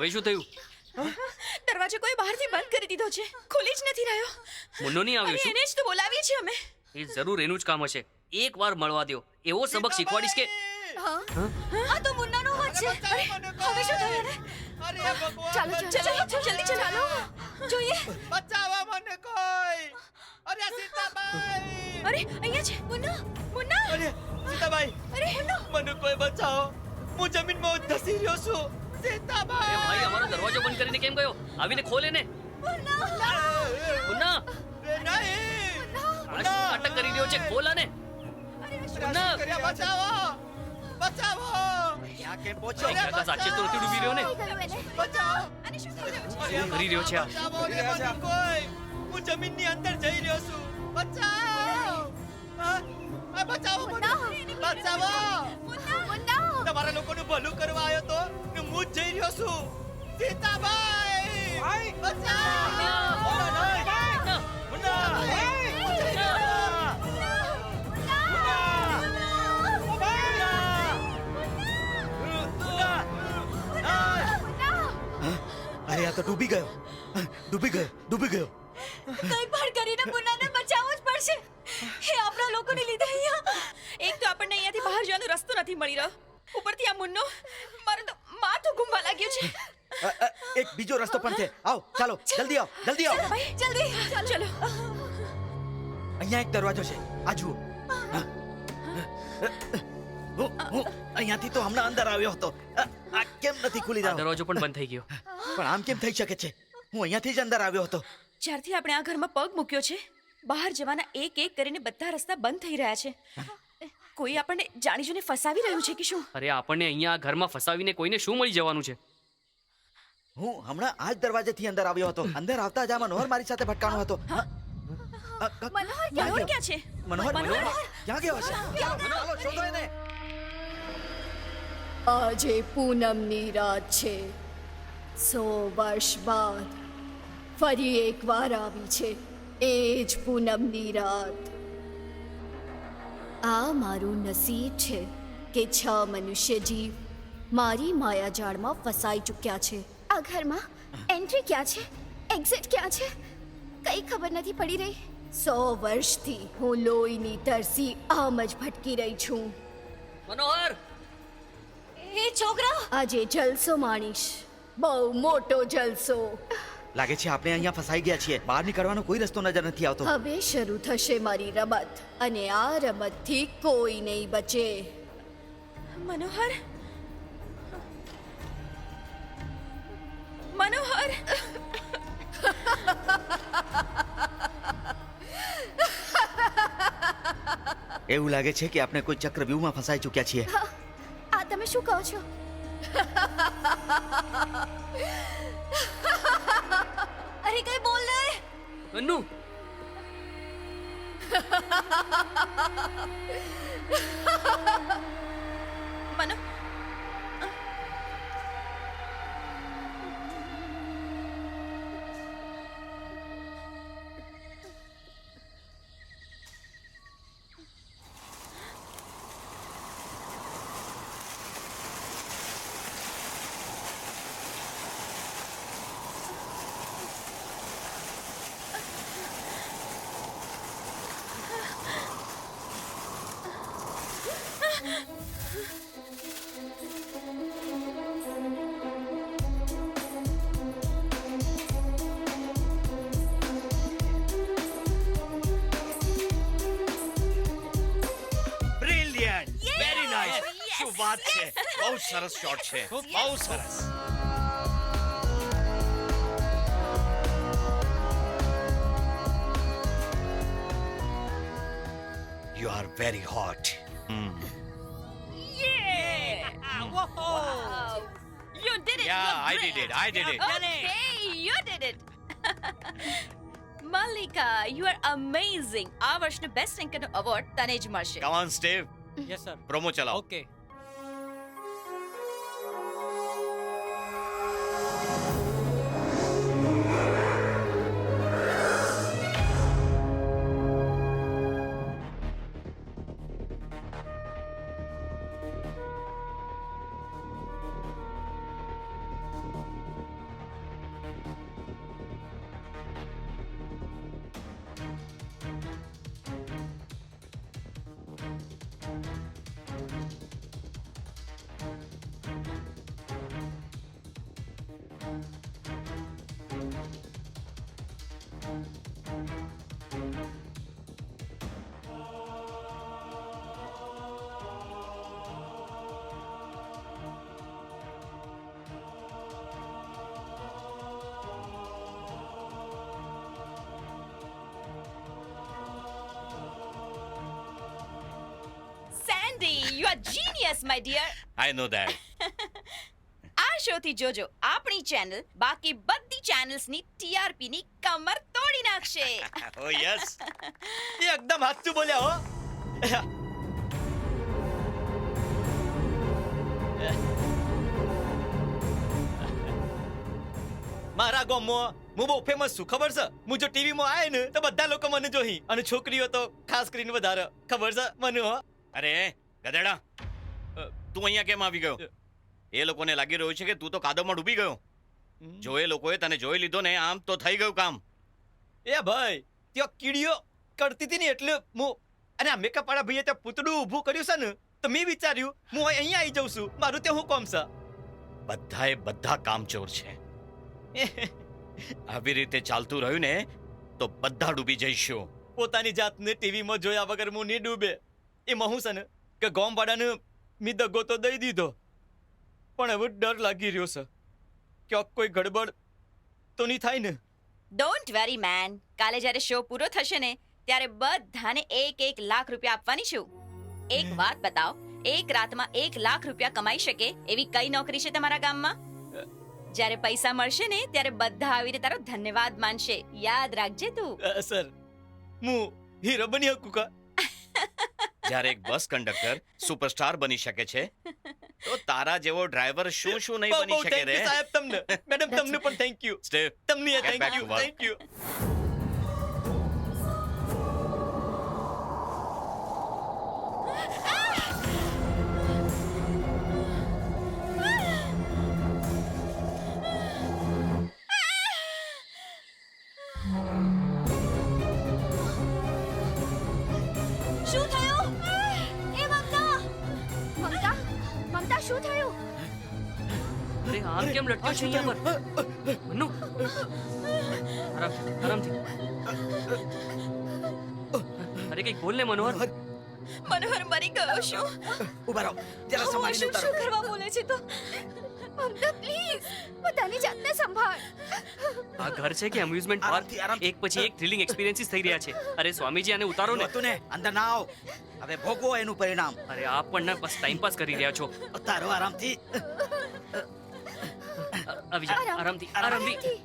હવે શું થયું? દરવાજો કોઈ બહારથી બંધ કરી દીધો છે, ખુલી જ નથી રહ્યો. મુન્નો નહીં આવ્યો અને શું? એને જ તો બોલાવીએ છીએ અમે. એ જરૂર એનું જ કામ હશે. એકવાર મળવા દ્યો, એવો સબક શીખવાડીશ કે આ તો મુન્નાનો અવાજ છે. અરે, હવે શું થયું એને? અરે ભગવાન, ચાલો જલ્દી ચાલો જોઈએ. બચાવો મને કોઈ. અરે સીતાબાઈ, અરે અહીંયા છે મુન્ના. અરે સીતાબાઈ, અરે મને કોઈ બચાવો. હું જમીનમાં ધસી રહ્યો છું. અરે સીતાબાઈ, ભાઈ, અમારો દરવાજો બંધ કરીને કેમ ગયો? આવીને ખોલે ને. મુન્ના, નહીં. આ શું નાટક કરી રહ્યો છે? ખોલ આને. મુન્ના, બચાવો, બચાવો. ક્યાં કેમ પહોંચ્યો? અરે કાકા સાચે તો નથી ડૂબી રહ્યો ને? બચાવો. આને શું થઈ રહ્યું છે? શું કરી રહ્યો છે આ? બચાવો રે મને કોઈ. હું જમીનની અંદર જઈ રહ્યો છું. બચાવો. આ બચાવો મને. બચાવો. તમારા લોકોનું ભલું કરવા આવ્યો તો ને હું જ જઈ રહ્યો છું. સીતાબાઈ, બચાવો. અરે આ તો ડૂબી ગયો. કંઈ પણ કરીને મુન્નાને બચાવવો જ પડશે. એ આપણા લોકોને લીધે અહીંયા. એક તો આપણને અહીંયાથી બહાર જવાનો રસ્તો નથી મળી રહ્યો. ઉપરથી આ મુન્નો મારું તો માથું ઘૂમવા લાગ્યું છે. એક બીજો રસ્તો પણ છે. આવ, ચાલો જલ્દી આવ. ચાલો ભાઈ, જલ્દી ચલો. અહીંયા એક દરવાજો છે. આ જુઓ. હું અહીંયાથી તો હમણાં અંદર આવ્યો હતો. આ કેમ નથી ખુલી આ રહ્યો? દરવાજો પણ બંધ થઈ ગયો. પણ આમ કેમ થઈ શકે છે? હું અહીંયાથી જ અંદર આવ્યો હતો. જ્યારથી આપણે આ ઘરમાં પગ મૂક્યો છે, બહાર જવાના એક એક કરીને બધા રસ્તા બંધ થઈ રહ્યા છે. કોઈ આપણને જાણી જોઈને ફસાવી રહ્યું છે કે શું? અરે આપણને અહીંયા આ ઘરમાં ફસાવીને કોઈને શું મળી જવાનું છે? હું હમણાં આ જ દરવાજેથી અંદર આવ્યો હતો. અંદર આવતા જ આ મનોહર મારી સાથે ભટકાણો હતો. મનોહર ક્યાં છે? મનોહર ક્યાં ગયો હશે? ચાલો શોધો એને. આજે પૂનમની રાત છે. 100 વર્ષ બાદ ફરી એકવાર આવી છે. એ જ પૂનમની રાત. આ મારું નસીબ છે કે 6 મનુષ્ય જીવ મારી માયાજાળમાં ફસાઈ ચૂક્યા છે. આ ઘરમાં એન્ટ્રી ક્યાં છે, એક્ઝિટ ક્યાં છે, કઈ ખબર નથી પડી રહી. 100 વર્ષથી હું લોહીની તરસી આમ જ ભટકી રહી છું. મનોહર, એ છોકરા આજે જલસો માણીશ, બહુ મોટો જલસો. લાગે છે આપણે અહીંયા ફસાઈ ગયા છીએ. બહાર નીકળવાનો કોઈ રસ્તો નજર નથી આવતો. હવે શરૂ થશે મારી રમત, અને આ રમતથી કોઈ નહીં બચે. મનોહર એવું લાગે છે કે આપણે કોઈ ચક્રવ્યૂહમાં ફસાઈ ચૂક્યા છીએ. આ તમે શું કહો છો? અરે કઈ બોલ ને. મન્નુ, મનો શું વાત છે? બહુ સરસ શોટ છે. બહુ સરસ. You are very hot. You did it. Yeah, I did it. I did it. Okay, you did it. Malika, you are amazing. આ વર્ષનો બેસ્ટ એન્કરનો એવોર્ડ તને જ મળશે. Come on, Steve. Yes sir. Promo ચલાવો. Okay. Sandy you are genius my dear. I know that. આ show થી જોજો આપણી ચેનલ બાકી બધી ચેનલ્સની ટીઆરપી ની કમર તોડી નાખશે. ઓ યસ એકદમ સાચું બોલ્યા હો. મારા ગામમાં હું બહુ ફેમસ છું ખબર છે. હું જો ટીવીમાં આવે ને તો બધા લોકો મને જોઈ અને છોકરીઓ તો ખાસ કરીને વધારે ખબર છે મને હો. અરે ગધેડા, તું અહીંયા કેમ આવી ગયો? એ લોકોને લાગી રહ્યું છે કે તું તો કાદવમાં ડૂબી ગયો. જો એ લોકોએ તને જોઈ લીધો ને આમ તો થઈ ગયું કામ. એ ભાઈ ત્યાં કીડીઓ કરતી હતી ને એટલે હું અને આ મેકઅપ વાળા ભાઈએ ત્યાં પૂતળું ઊભું કર્યું છે ને તો મેં વિચાર્યું હું અહીંયા આવી જાઉં છું. મારું ત્યાં હું કોમ છે. બધાએ બધા કામચોર છે. આવી રીતે ચાલતું રહ્યું ને તો બધા ડૂબી જઈશું. પોતાની જાતને ટીવીમાં જોયા વગર હું નહીં ડૂબે. એમાં હું છે ને કે ગામ વાળાને મેં દગો તો દઈ દીધો પણ હવે ડર લાગી રહ્યો છે ક્યાંક કોઈ ગડબડ તો નહીં થાય ને. Don't worry man. કાલે જ્યારે શો પૂરો થશે ને ત્યારે બધાને 1 લાખ રૂપિયા આપવાની છું. એક વાત બતાવો, એક રાતમાં 1 લાખ રૂપિયા કમાઈ શકે એવી કઈ નોકરી છે તમારા ગામમાં? જ્યારે પૈસા મળશે ને ત્યારે બધા આવીને તારો ધન્યવાદ માનશે. યાદ રાખજે તું. સર હું હીરો બની શકું કા? જ્યારે એક બસ કંડક્ટર સુપરસ્ટાર બની શકે છે તો તારા જેવો ડ્રાઈવર શું શું નહીં બની શકે રે. સાહેબ તમને મેડમ તમને પણ થેન્ક યુ. સ્ટેવ, તમને Get back thank you to work. Thank you. શું થયું? એ મમતા મમતા મમતા શું થયું? અરે આમ કેમ લટક્યો છે અહીંયા પર? મન્નુ આરામથી. અરે કઈક બોલ ને મનોહર. મનોહર મરી ગયો. શું ઉભા રહો, જરા સંભાળીને શું ઉતારો. શું કરવા બોલે છે તો? મમતા પ્લીઝ પોતાની જાતને સંભાળ. આ ઘર છે કે એમ્યુઝમેન્ટ પાર્ક? આરામથી, આરામથી. એક પછી એક થ્રિલિંગ એક્સપિરિયન્સીસ થઈ રહ્યા છે. અરે સ્વામીજી આને ઉતારો ને. હતું ને અંદર ના આવ. હવે ભોગવો એનું પરિણામ. અરે આપ પણ ના બસ ટાઈમ પાસ કરી રહ્યા છો. ઉતારો આરામથી. આવી જા આરામથી.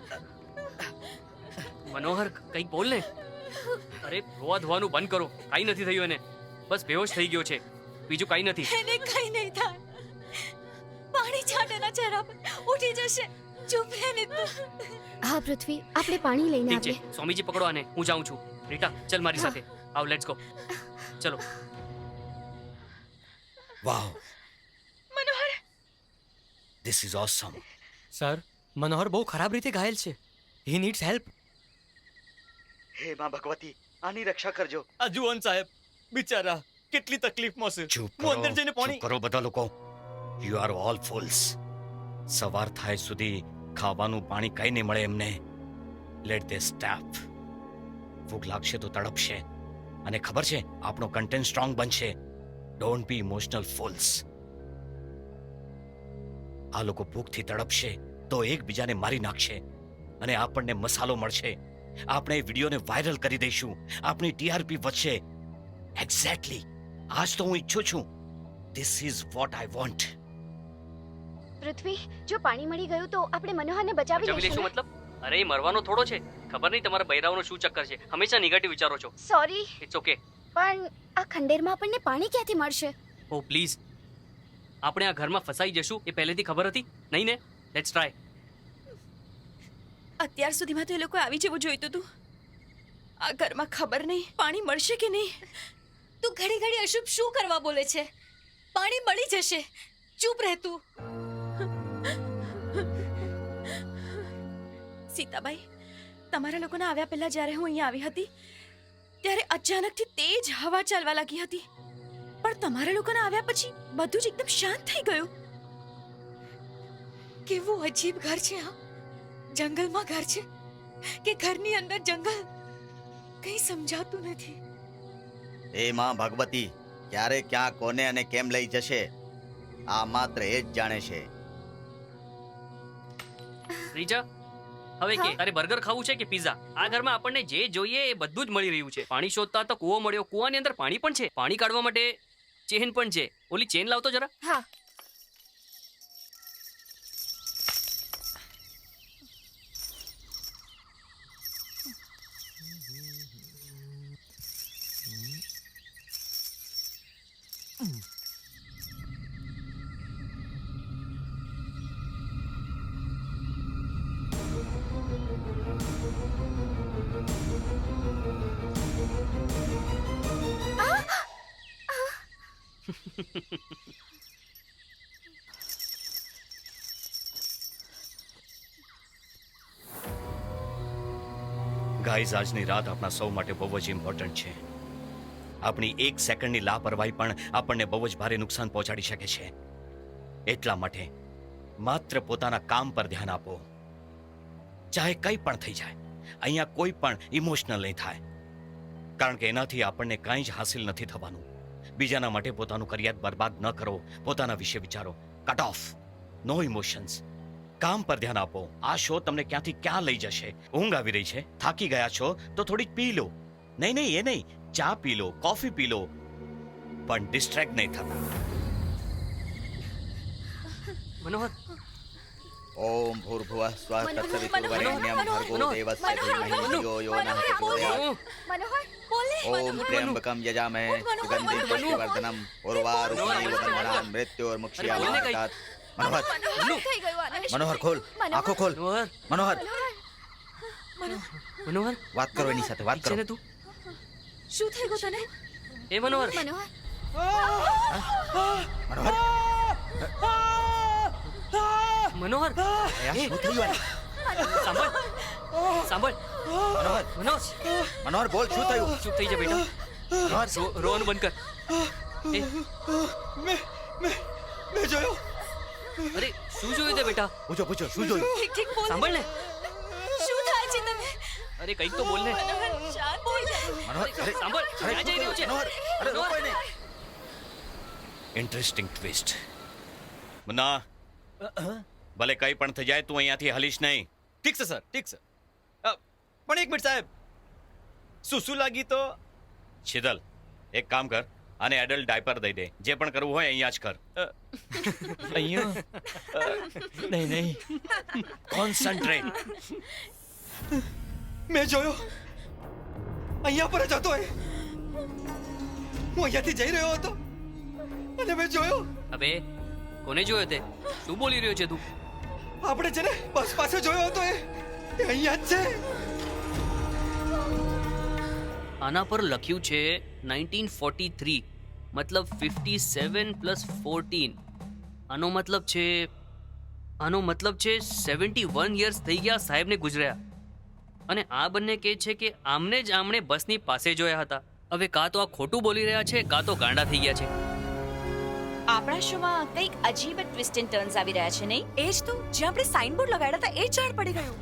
મનોહર કંઈક બોલ ને. અરે રોવા ધોવાનું બંધ કરો. કાઈ નથી થયું એને. બસ બેહોશ થઈ ગયો છે, બીજું કાઈ નથી. એને કઈ નહીં થાય. પાણી છાંટ એના ચહેરા પર, ઉઠી જશે. ચૂપ રહે ને તું. હા પૃથ્વી, આપણે પાણી લઈને ઠીક છે, આવીએ. સ્વામીજી પકડો આને. હું જાઉં છું. રીટા ચલ મારી સાથે. આવ લેટ્સ ગો. ચલો. વાવ, મનોહર ધીસ ઇઝ ઓસમ. સર મનોહર બહુ ખરાબ રીતે ઘાયલ છે. હી નીડ્સ હેલ્પ. હે માં ભગવતી, આની રક્ષા કરજો. આ જુઓન સાહેબ બિચારા કેટલી તકલીફમાં છે. ચૂપ હું અંદર જઈને કરો, પાણી ચૂપ કરો બધા લોકો. You are all fools. સવાર થાય સુધી ખાવાનું પાણી કઈ નહીં મળે એમને. Let they step. ભૂખ લાગશે તો તડપશે અને ખબર છે આપણો કન્ટેન્ટ સ્ટ્રોંગ બનશે. Don't be emotional fools. આ લોકો ભૂખથી તડપશે તો એકબીજાને મારી નાખશે અને આપણને મસાલો મળશે. આપણે એ વિડીયોને વાયરલ કરી દઈશું. આપણી ટીઆરપી વધશે. એક્ઝેક્ટલી આજ તો હું ઈચ્છું છું. This is what I want. Prithvi, જો પાણી મળી ગયું તો આપણે મનોહરને બચાવી બચાવી લઈશું લેશું મતલબ? અરે એ મરવાનો થોડો છે. ખબર નહીં તમારા બૈરાઓનો શું ચક્કર છે. હંમેશા નેગેટિવ વિચારો છો. Sorry, it's okay. પણ આ ખંડેરમાં આપણને પાણી ક્યાંથી મળશે? ઓ પ્લીઝ, આપણે આ ઘરમાં ફસાઈ જશું એ પહેલેથી ખબર હતી નહીં ને? Let's try. અત્યાર સુધીમાં તો એ લોકો આવી જવું જોઈતું હતું. આ ઘરમાં ખબર નહીં પાણી મળશે કે નહીં. તું ઘડી ઘડી અશુભ શું કરવા બોલે છે? પાણી મળી જશે. ચૂપ રહે તું. સીતાબાઈ, તમારા લોકોના આવ્યા પહેલા જ્યારે હું અહીંયા આવી હતી ત્યારે અચાનકથી તેજ હવા ચાલવા લાગી હતી. પણ તમારા લોકોના આવ્યા પછી બધું જ એકદમ શાંત થઈ ગયું. કેવું અજીબ ઘર છે આ. જંગલમાં ઘર છે કે ઘરની અંદર જંગલ કંઈ સમજાતું નથી. એ માં ભગવતી ક્યારે ક્યાં કોને અને કેમ લઈ જશે આ માત્ર એ જ જાણે છે. રીજા, હવે કે તારે બર્ગર ખાવું છે કે પિઝા? આ ઘરમાં આપણને જે જોઈએ એ બધું જ મળી રહ્યું છે. પાણી શોધતા તો કૂવો મળ્યો, કૂવાની અંદર પાણી પણ છે. પાણી કાઢવા માટે ચેન પણ છે. ઓલી ચેન લાવતો જરા. હા. ગાઈઝ, આજની રાત આપણા સૌ માટે બહુ જ ઇમ્પોર્ટન્ટ છે. આપણી એક સેકન્ડની લાપરવાહી પણ આપણને બહુ જ ભારે નુકસાન પહોંચાડી શકે છે. એટલા માટે માત્ર પોતાના કામ પર ધ્યાન આપો. ચાહે કંઈ પણ થઈ જાય, અહીંયા કોઈ પણ ઇમોશનલ નહીં થાય, કારણ કે એનાથી આપણને કાંઈ જ હાસિલ નથી થવાનું. બીજાના માટે પોતાનું કરિયર બરબાદ ન કરો. પોતાના વિશે વિચારો. Cut off. No emotions. કામ પર ધ્યાન આપો. આ શો તમને ક્યાંથી ક્યાં લઈ જશે. ઊંઘ આવી રહી છે, થાકી ગયા છો તો થોડીક પી લો. નહીં નહીં, એ નહીં, ચા પી લો, કોફી પી લો, પણ ડિસ્ટ્રેક્ટ નહીં થતા. મનોહર, ઓમ ભૂર્ભુવઃ સ્વઃ તત્સવિતુર્વરેણ્યં ભર્ગો દેવસ્ય ધીમહિ ધિયો યો નઃ પ્રચોદયાत्. મનોહર, બોલે. ઓમ ત્ર્યંબકં યજામહે સુગંધિં પુષ્ટિવર્ધનમ ઉર્વારુકમિવ બંધનાન મૃત્યોર્મુક્ષ્યામામૃતાत्. મનોહર, થઈ ગયું આને. મનોહર ખોલ, આંખો ખોલ. મનોહર, મનોહર, વાત કરો એની સાથે, વાત છે કરો. ને તું? શું થઈ ગયું તને? એ મનોહર, મનોહર, મનોહર, મનોહર, શું થયું આને? સાંભળ, સાંભળ. મનોહર, મનોહર, મનોહર બોલ, શું થયું? ચૂપ થઈ જા બેટા. મનોહર, રોવાનું બંધ કર. એ, મેં જોયો. અરે શું જોયું તે બેટા? પૂછો શું જોયું? ઠીક બોલ. સાંભળ ને. શું થાય છે તને? અરે કંઈક તો બોલ ને. મનોહર, શાંત થઈ જા. મનોહર, અરે, સાંભળ, ક્યાં જઈ રહ્યું છે? મનોહર, અરે રોકો એને. Interesting twist. મુન્ના, ભલે કંઈ પણ થઈ જાય, તું અહીંયાથી હલીશ નહીં. ઠીક છે સર, ઠીક છે. પણ એક મિનિટ સાહેબ, શું લાગી તો? શીતલ, એક કામ કર, આને એડલ્ટ ડાયપર દઈ દે. જે પણ કરવું હોય અહીંયા જ કર. અહીંયા નહીં. કોન્સન્ટ્રેટ. મેં જોયો અહીંયા પર જ હતો એ. હું અહીંયાથી જઈ રહ્યો હતો અને મેં જોયો. અબે, કોને જોયો તે? શું બોલી રહ્યો છે તું? આપણે છે ને બસ પાસે જોયો હતો એ અહીંયા જ છે. આના પર લખ્યું છે 1943, મતલબ 57 + 14. આનો મતલબ છે 71 યર્સ થઈ ગયા સાહેબને ગુજર્યા. અને આ બંને કહે છે કે આમને જ આમણે બસની પાસે જોયા હતા. હવે કાં તો આ ખોટું બોલી રહ્યા છે, કાં તો ગાંડા થઈ ગયા છે. આપણા શોમાં કંઈક અજીબ ટ્વિસ્ટ એન્ડ ટર્ન્સ આવી રહ્યા છે નહીં? એ જ તો જે આપણે સાઇનબોર્ડ લગાડ્યા હતા એ જ જાણ પડી ગયું.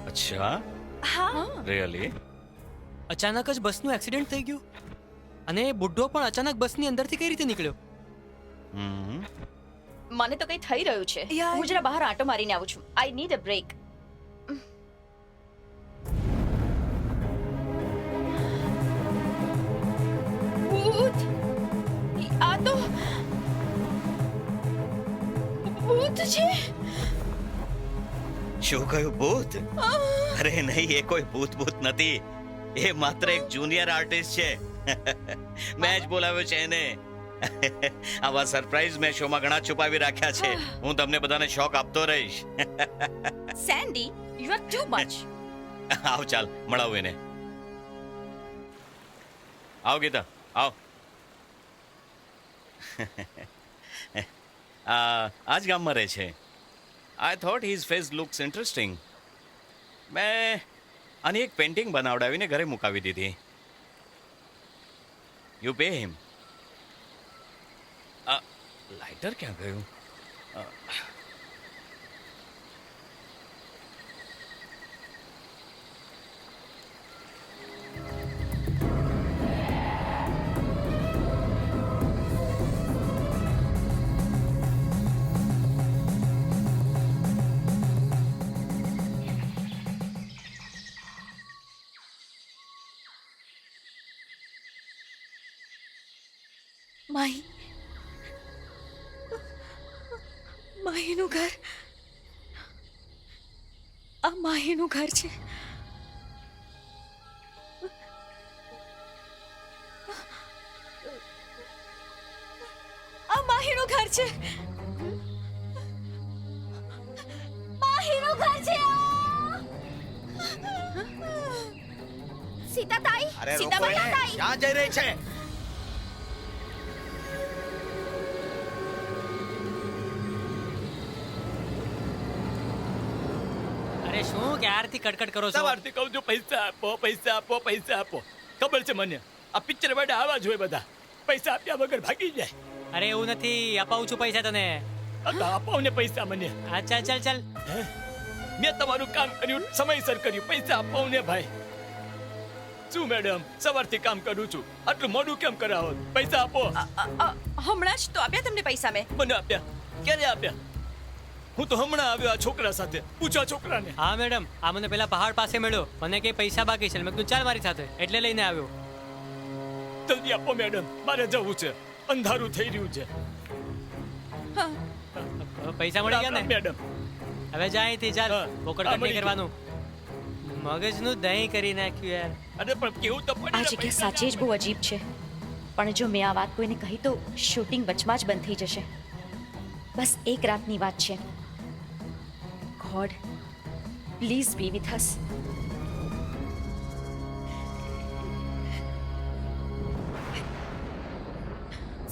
અચ્છા, હા. રિયલી? અચાનક જ બસનું એક્સિડન્ટ થઈ ગયું અને બુઢ્ઢો પણ અચાનક બસની અંદરથી કઈ રીતે નીકળ્યો? મને તો કંઈ થઈ રહ્યું છે. હું જરા બહાર આંટો મારીને આવું છું. I need a break. ભૂત! આ તો ભૂત છે. શું કહ્યું? ભૂત? અરે નહીં, એ કોઈ ભૂત નથી. એ માત્ર એક જુનિયર આર્ટિસ્ટ છે. મેં જ બોલાવ્યો છે એને. આવા સરપ્રાઈઝ મેં શોમાં ઘણા છુપાવી રાખ્યા છે. હું તમને બધાને શોક આપતો રહીશ. Sandy, you R too much. આવ, ચાલ મળાવું એને. આવ ગીતા, આવ. આ જ ગામમાં રહે છે. I thought his face looks interesting. મેં આની એક પેઇન્ટિંગ બનાવડાવીને ઘરે મુકાવી દીધી. You pay him. લાઇટર ક્યાં ગયું? માહી માહીનું ઘર આ માહીનું ઘર છે. આ માહીનું ઘર છે. માહીનું ઘર છે સીતાતાઈ, અરે રોકો સીતાબાઈ એને. તાઈ. ક્યાં જઈ રહી છે? અરે શું ક્યારથી કડકડ કરો છો? સવારથી કહું છું પૈસા આપો, પૈસા આપો, પૈસા આપો. ખબર છે મને, આ પિક્ચર માટે આવા જ હોય બધા. પૈસા આપ્યા વગર ભાગી જાય. અરે એવું નથી, અપાવું છું પૈસા તને. આપો ને પૈસા મને. હા ચાલ ચાલ ચાલ. મેં તમારું કામ કર્યું, સમયસર કર્યું. પૈસા આપો ને ભાઈ. શું મેડમ, સવારથી કામ કરું છું, આટલું મોડું કેમ કરાવો? પૈસા આપો. હમણાં જ તો આપ્યા તમને પૈસા મેં. મને આપ્યા? ક્યારે આપ્યા? હું તો હમણાં આવ્યો આ છોકરા સાથે. પૂછો છોકરાને. હા મેડમ, આ મને પેલા પહાડ પાસે મળ્યો. મને કે પૈસા બાકી છે. મેં કીધું ચાલ મારી સાથે, એટલે લઈને આવ્યો. જલ્દી આપો મેડમ, મારે જવું છે. અંધારું થઈ રહ્યું છે. પૈસા મળી ગયા ને મેડમ? હવે જાય અહીંથી, ચાલ. હા. પોકડ હા, કટ મળી નહીં કરવાનું. મગજનું દહીં કરી નાખ્યું યાર. અરે પણ કેવું તો પડે આ ને, જગ્યા પૈસા સાચે જ બહુ અજીબ છે, પણ જો મેં આ વાત કોઈને કહી તો શૂટિંગ વચમાં જ બંધ થઈ જશે. બસ એક રાતની વાત છે. God please be with us.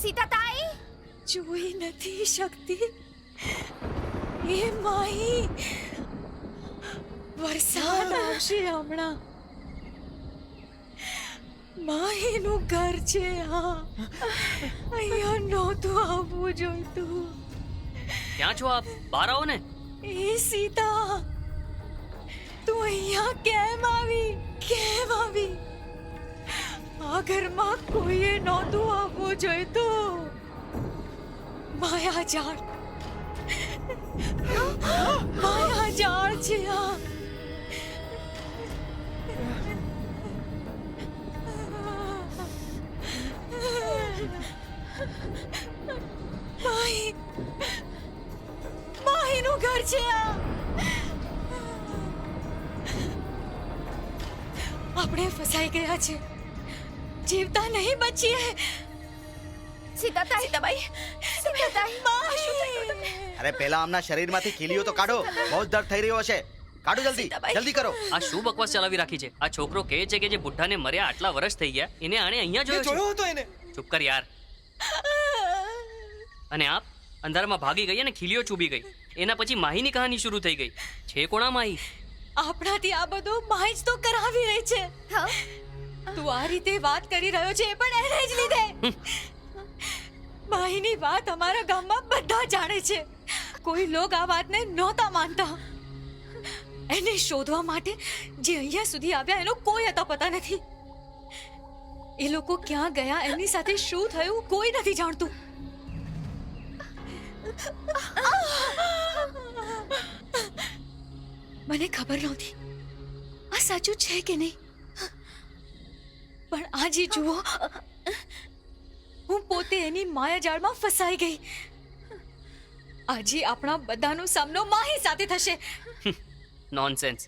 Sitatai, જોઈ નથી શકતી એ માહી. વરસાદ આવશે હમણાં. માહીનું ઘર છે આ. અહીંયા નહોતું આવવું જોઈતું. ક્યાં છો આપ? બહાર આવો ને. એ સીતા, તું અહીંયા કેમ આવી? કેમ આવી? આ ઘરમાં કોઈએ નહોતું આવવું જોઈતું. માયાજાળ, માયાજાળ છે આ. માહી, માહીનું ઘર છે આ. આપણે ફસાઈ ગયા છે. જીવતા નહીં બચીએ. સીતાતાઈ, સીતાબાઈ, સીતાતાઈ. અરે પહેલા આમના શરીરમાંથી ખીલીઓ તો કાઢો. બહુ જ દર્દ થઈ રહ્યો છે. કાઢો જલ્દી, જલ્દી કરો. આ શું બકવાસ ચલાવી રાખી છે? આ છોકરો કહે છે કે જે બુઢ્ઢાને મર્યા આટલા વર્ષ થઈ ગયા, એને આણે અહીંયા જોયો હતો એને. ચૂપ કર યાર. અને આપ અંધારામાં ભાગી ગઈ અને ખીલીઓ ચૂબી ગઈ. એના પછી માહીની કહાની શરૂ થઈ ગઈ. છે કોણા માહી? આપણાથી આ બધું માહી જ તો કરાવી રહી છે. તું આ રીતે વાત કરી રહ્યો છે એ પણ એને જ લીધે. માહીની વાત અમારા ગામમાં બધા જાણે છે. કોઈ લોક આ વાતને નહોતા માનતા. એને શોધવા માટે જે અહીંયા સુધી આવ્યા એનો કોઈ અતા પતા નથી. એ લોકો ક્યાં ગયા, એમની સાથે શું થયું, કોઈ નથી જાણતું. મને ખબર નહોતી આ સાચું છે કે નહીં, પણ આજે જુઓ, હું પોતે એની માયાજાળમાં ફસાઈ ગઈ. આજે આપણા બધાનો સામનો માહી સાથે થશે. નોનસેન્સ.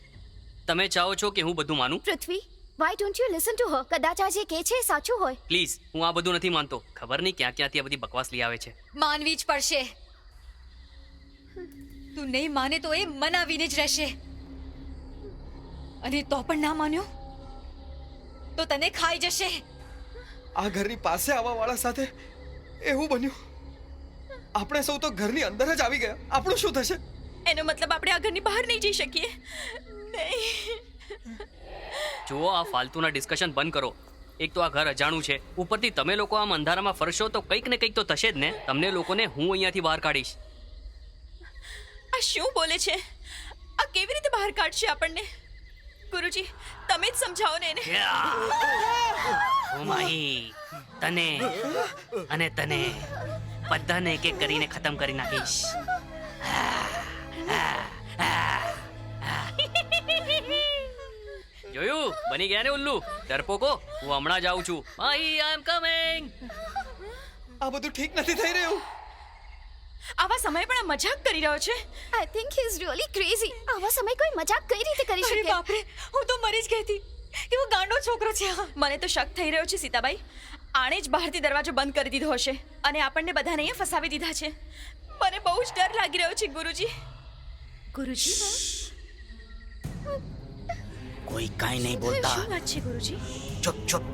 તમે ચાહો છો કે હું બધું માનું? Prithvi, why don't you listen to her? કદાચ આ જે કે છે એ સાચું હોય. પ્લીઝ, હું આ બધું નથી માનતો. ખબર નહીં ક્યાં ક્યાંથી આ બધી બકવાસ લઈ આવે છે. માનવી જ પડશે. તું નહીં માને તો એ મનાવીને જ રહેશે. અને તો પણ ના માન્યો તો તને ખાઈ જશે. આ ઘરની પાસે આવવા વાળા સાથે એવું બન્યું. આપણે સૌ તો ઘરની અંદર જ આવી ગયા. આપણું શું થશે? એનો મતલબ આપણે આ ઘરની બહાર નહીં જઈ શકીએ. નહીં. જુઓ, આ ફાલતુના ડિસ્કશન બંધ કરો. એક તો આ ઘર અજાણું છે, ઉપરથી તમે લોકો આમ અંધારામાં ફરશો તો કંઈક ને કંઈક તો થશે જ ને. તમને લોકોને હું અહીંયાથી બહાર કાઢીશ. આ શું બોલે છે? આ કેવી રીતે બહાર કાઢશે આપણને? ગુરુજી, તમે જ સમજાવો ને એને. ઓ માહી, તને અને તને બધાને એક એક કરીને ખતમ કરી નાખીશ. જોયું? બની ગયા ને ઉલ્લુ. ડરપોકો, હું હમણાં જ આવું છું. માહી, આઈ એમ કમિંગ. આ બધું ઠીક નથી થઈ રહ્યું. આવા સમયે પણ આ મજાક કરી રહ્યો છે. I think he is really crazy. આવા સમય કોઈ મજાક કઈ રીતે કરી અરે શકે? બાપરે, હું તો મરી જ ગઈ હતી. કેવો ગાંડો છોકરો છે આ. મને તો શક થઈ રહ્યો છે સીતાબાઈ, આણે જ બહારથી દરવાજો બંધ કરી દીધો હશે અને આપણને બધાને અહીંયા ફસાવી દીધા છે. મને બહુ જ ડર લાગી રહ્યો છે ગુરુજી. ગુરુજી કોઈ કાંઈ નહીં બોલતા. શું વાત છે ગુરુજી? ચૂપ ચૂપ.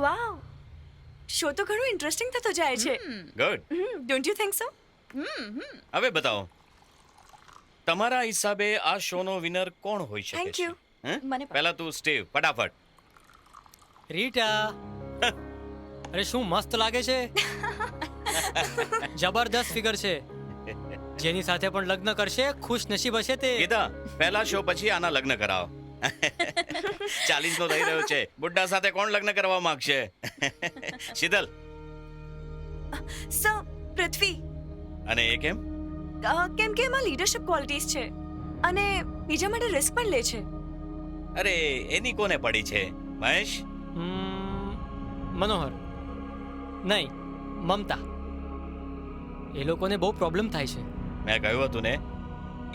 વાવ, શો તો ઘણો ઇન્ટરેસ્ટિંગ થતો જાય છે. Good. Don't you think so? હવે બતાવો, તમારા હિસાબે આ શોનો વિનર કોણ હોઈ શકે થેન્ક છે? યુ. હે? મને પણ. પહેલા તું સ્ટીવ, ફટાફટ. રીટા, અરે શું મસ્ત લાગે છે. જબરદસ્ત ફિગર છે. જેની સાથે પણ લગ્ન કરશે ખુશ નસીબ હશે તે. ગીતા, પહેલા શો પછી આના લગ્ન કરાવો. 40 નો થઈ રહ્યો છે, બુड्ढा સાથે કોણ લગ્ન કરવા માંગશે? શીતલ. સો પૃથ્વી, અને એ કેમ? કેમ કે એમાં લીડરશિપ ક્વોલિટીઝ છે અને બીજા માટે રિસ્ક પણ લે છે. અરે એની કોને પડી છે? મહેશ? મનોહર નહીં, મમતા. એ લોકોને બહુ પ્રોબ્લેમ થાય છે. મેં કહ્યું હતું ને,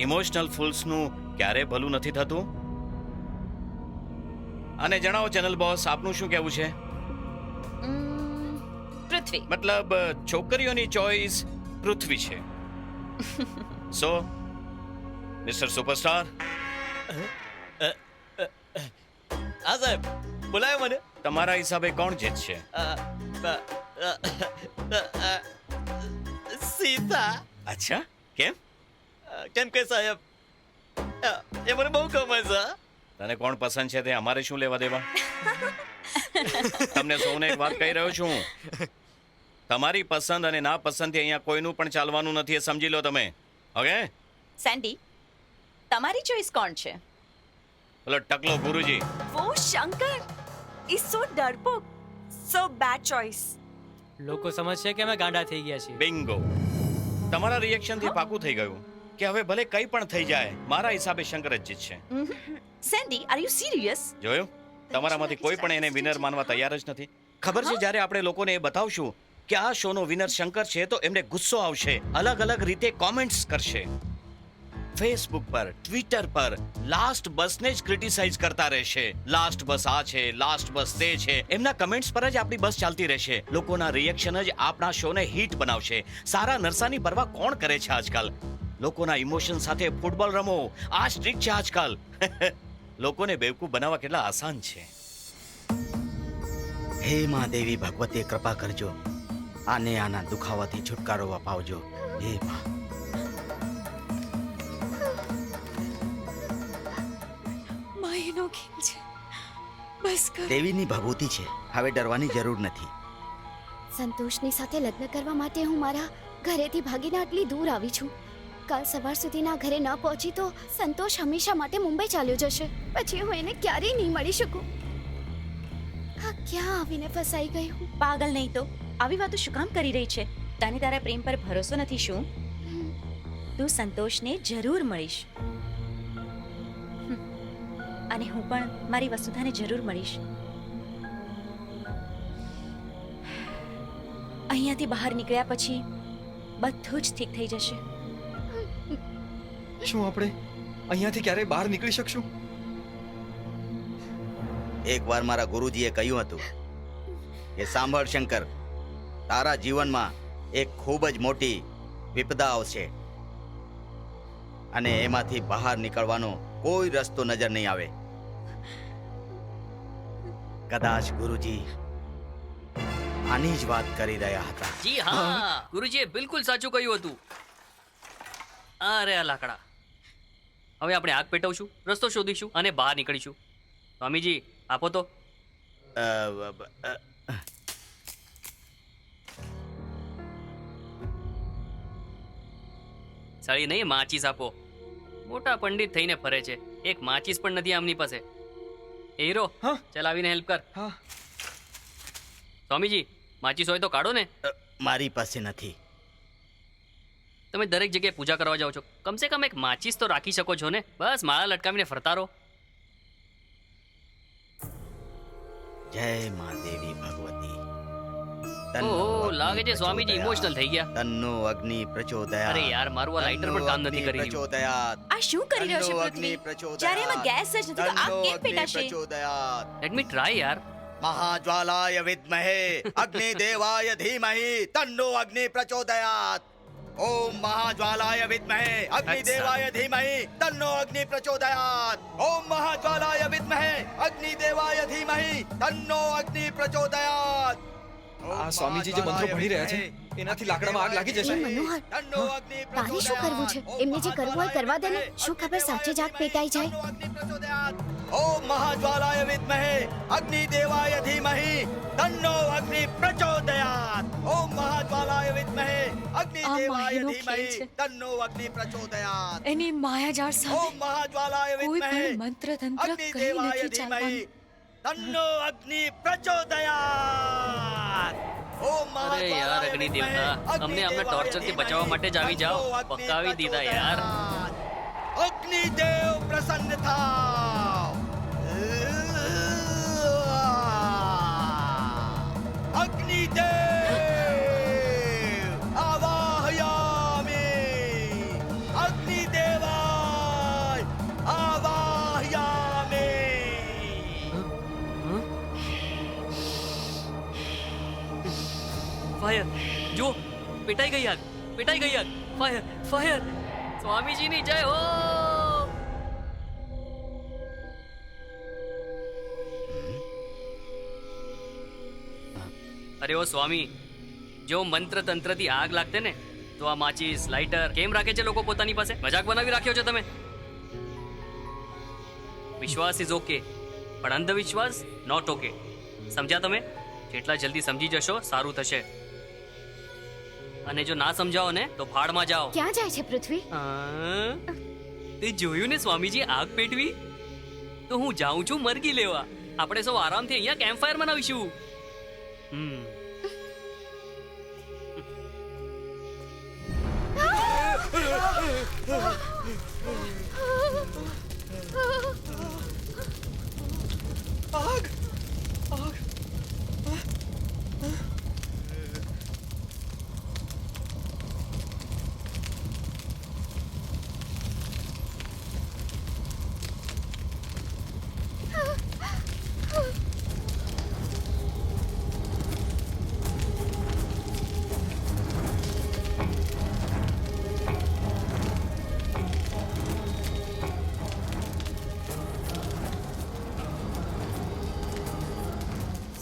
ઇમોશનલ ફૂલ્સનું ક્યારે ભલું નથી થતું. અને જણાવો ચેનલ બોસ, આપનું શું કહેવું છે? પૃથ્વી. મતલબ છોકરીઓની ચોઈસ પૃથ્વી છે. સો મિસ્ટર સુપરસ્ટાર. હા સાહેબ, બોલાયો મને. તમારા હિસાબે કોણ જીતશે? સીતા. અચ્છા, કેમ? કેમ કે સાહેબ, એ મને બહુ ગમે છે. તને કોણ પસંદ છે તે અમારે શું લેવા દેવા? તમને સૌને એક વાત કહી રહ્યો છું, તમારી પસંદ અને ના પસંદથી અહીંયા કોઈનું પણ ચાલવાનું નથી, એ સમજી લો તમે. ઓકે? સેન્ડી, તમારી ચોઈસ કોણ છે? બોલો ટકલો ગુરુજી. વો શંકર ઇઝ સો ડરપોક, સો બેડ ચોઇસ. લોકો સમજશે કે અમે ગાંડા થઈ ગયા છીએ. બિંગો. તમારા રિએક્શનથી પાકું થઈ ગયું કે હવે ભલે કંઈ પણ થઈ જાય, મારા હિસાબે શંકર જ જીતશે. Sandy, are you serious? જોયું? તમારામાંથી કોઈ પણ એને વિનર માનવા તૈયાર જ નથી. ખબર છે, જ્યારે આપણે લોકોને એ બતાવશું કે આ શોનો વિનર શંકર છે, તો એમને ગુસ્સો આવશે, અલગ અલગ રીતે કોમેન્ટ્સ કરશે. ફેસબુક પર, ટ્વિટર પર લાસ્ટ બસને જ ક્રિટિસાઇઝ કરતા રહેશે. લાસ્ટ બસ આ છે, લાસ્ટ બસ તે છે. એમના કમેન્ટ્સ પર જ આપણી બસ ચાલતી રહેશે. લોકોના રિએક્શન જ આપણા શોને હિટ બનાવશે. સારા નરસાની પરવા કોણ કરે છે આજકાલ? લોકોના ઇમોશન સાથે ફૂટબોલ રમો, આ સ્ટ્રીક છે આજકાલ. લોકોને બેવકૂફ બનાવવા કેટલા આસાન છે. હે માં દેવી ભગવતી, કૃપા કરજો. આને આના દુખાવાથી છુટકારો અપાવજો. હે માં. માયનો ખેલ છે, બસ કર. દેવીની ભભૂતિ છે, હવે ડરવાની જરૂર નથી. સંતોષની સાથે લગ્ન કરવા માટે હું મારા ઘરેથી ભાગીને આટલી દૂર આવી છું. કાલ સવાર સુધીના ઘરે ન પહોંચી તો સંતોષ હંમેશા માટે મુંબઈ ચાલ્યો જશે. પછી હું એને ક્યારેય નહીં મળી શકું. આ ક્યાં આવીને ફસાઈ ગઈ હું? પાગલ નહીં તો આવી વાતો શું કામ કરી રહી છે? તને તારા પ્રેમ પર ભરોસો નથી શું? તું સંતોષને જરૂર મળીશ અને હું પણ મારી વસુધાને જરૂર મળીશ. અહીંયાથી બહાર નીકળ્યા પછી બધું જ ઠીક થઈ જશે. શું આપણે અહીંયાથી ક્યારે બહાર નીકળી શકશું? એકવાર મારા ગુરુજીએ કહ્યું હતું કે સાંભળ શંકર, તારા જીવનમાં એક ખૂબ જ મોટી વિપદા આવશે અને એમાંથી બહાર નીકળવાનો કોઈ રસ્તો નજર નહીં આવે. કદાચ ગુરુજી આની જ વાત કરી રહ્યા હતા. જી હા, ગુરુજીએ બિલકુલ સાચું કહ્યું હતું. અરે આ લાકડા. હવે આપણે આગ પેટવશું, રસ્તો શોધીશું અને બહાર નીકળીશું. સ્વામીજી આપો તો. સળી નહીં, માચીસ આપો. મોટા પંડિત થઈને ફરે છે, એક માચીસ પણ નથી આમની પાસે. એ હીરો, ચલ આવીને હેલ્પ કર. સ્વામીજી માચીસ હોય તો કાઢો ને. મારી પાસે નથી. તમે દરેક જગ્યાએ પૂજા કરવા જાઓ છો, કમસે કમ એક માચીસ તો રાખી શકો છો ને. બસ માળા લટકાવીને ફરતા રહો. જય મા દેવી ભગવતી. ઓહો, લાગે છે સ્વામીજી ઇમોશનલ થઈ ગયા. તન્નો અગ્નિ પ્રચોદયાત. અરે યાર, મારું આ લાઇટર પણ કામ નથી કરી રહ્યું. પ્રચોદયાત. આ શું કરી રહ્યો છે પૃથ્વી? જ્યારે એમાં ગેસ જ નથી તો આગ કેમ પેટાશે? પ્રચોદયાત. લેટ મી ટ્રાય યાર. महाज्वालाय विद्महे अग्निदेवाय धीमहि तन्नो अग्नि प्रचोदयात्. ओम महाज्वालाय विद्महे अग्निदेवाय धीमहि तन्नो अग्नि प्रचोदयात्. ओम महाज्वालाय विद्महे अग्निदेवाय धीमहि तन्नो अग्नि प्रचोदयात्. આ સ્વામીજી જે મંત્રો ભણી રહ્યા છે એનાથી લાકડામાં આગ લાગી જશે. એ મનોહર, તારે શું કરવું છે? એમને જે કરવું હોય કરવા દે ને. શું ખબર સાચે જ આગ પેટાઈ જાય? ओम महाज्वालाय विद्महे अग्निदेवाय धीमहि तन्नो अग्नि प्रचोदयात्. ओम महाज्वालाय विद्महे अग्निदेवाय માયાનો धीमहि ખેલ છે. तन्नो अग्नि प्रचोदयात्. એની માયાજાળ ओम સામે महाज्वालाय કોઈ विद्महे પણ મંત્ર તંત્ર કંઈ अग्निदेवाय નથી धीमहि ચાલવાનું. तन्नो अग्नि प्रचोदयात्. ओम અરે યાર અગ્નિ દેવતા, અમને આપના ટોર્ચરથી બચાવવા માટે જ આવી જાઓ. પકાવી દીધા યાર. अग्निदेव प्रसन्न था. अग्निदेव आवाहयामि. अग्निदेवाय आवाहयामि. ફાયર, જો પેટાઈ ગઈ આગ, પેટાઈ ગઈ આગ. Fire, fire. સ્વામીજીની જય હો. અરે ઓ સ્વામી, જો મંત્ર તંત્રથી આગ લાગતે ને તો આ માચીસ લાઇટર કેમ રાખે છે લોકો પોતાની પાસે? મજાક બનાવી રાખ્યો છે તમે. વિશ્વાસ ઇઝ ઓકે, પણ અંધવિશ્વાસ નોટ ઓકે. સમજ્યા તમે? જેટલા જલ્દી સમજી જશો સારું થશે. અને જો ના સમજાવો ને તો ફાળમાં જાઓ. ક્યાં જાય છે પૃથ્વી? તે જોયું ને સ્વામીજી આગ પેટવી? તો હું જાઉં છું મરઘી લેવા. આપણે સૌ આરામથી અહીંયા કેમ્પ ફાયર બનાવીશું. આગ આગ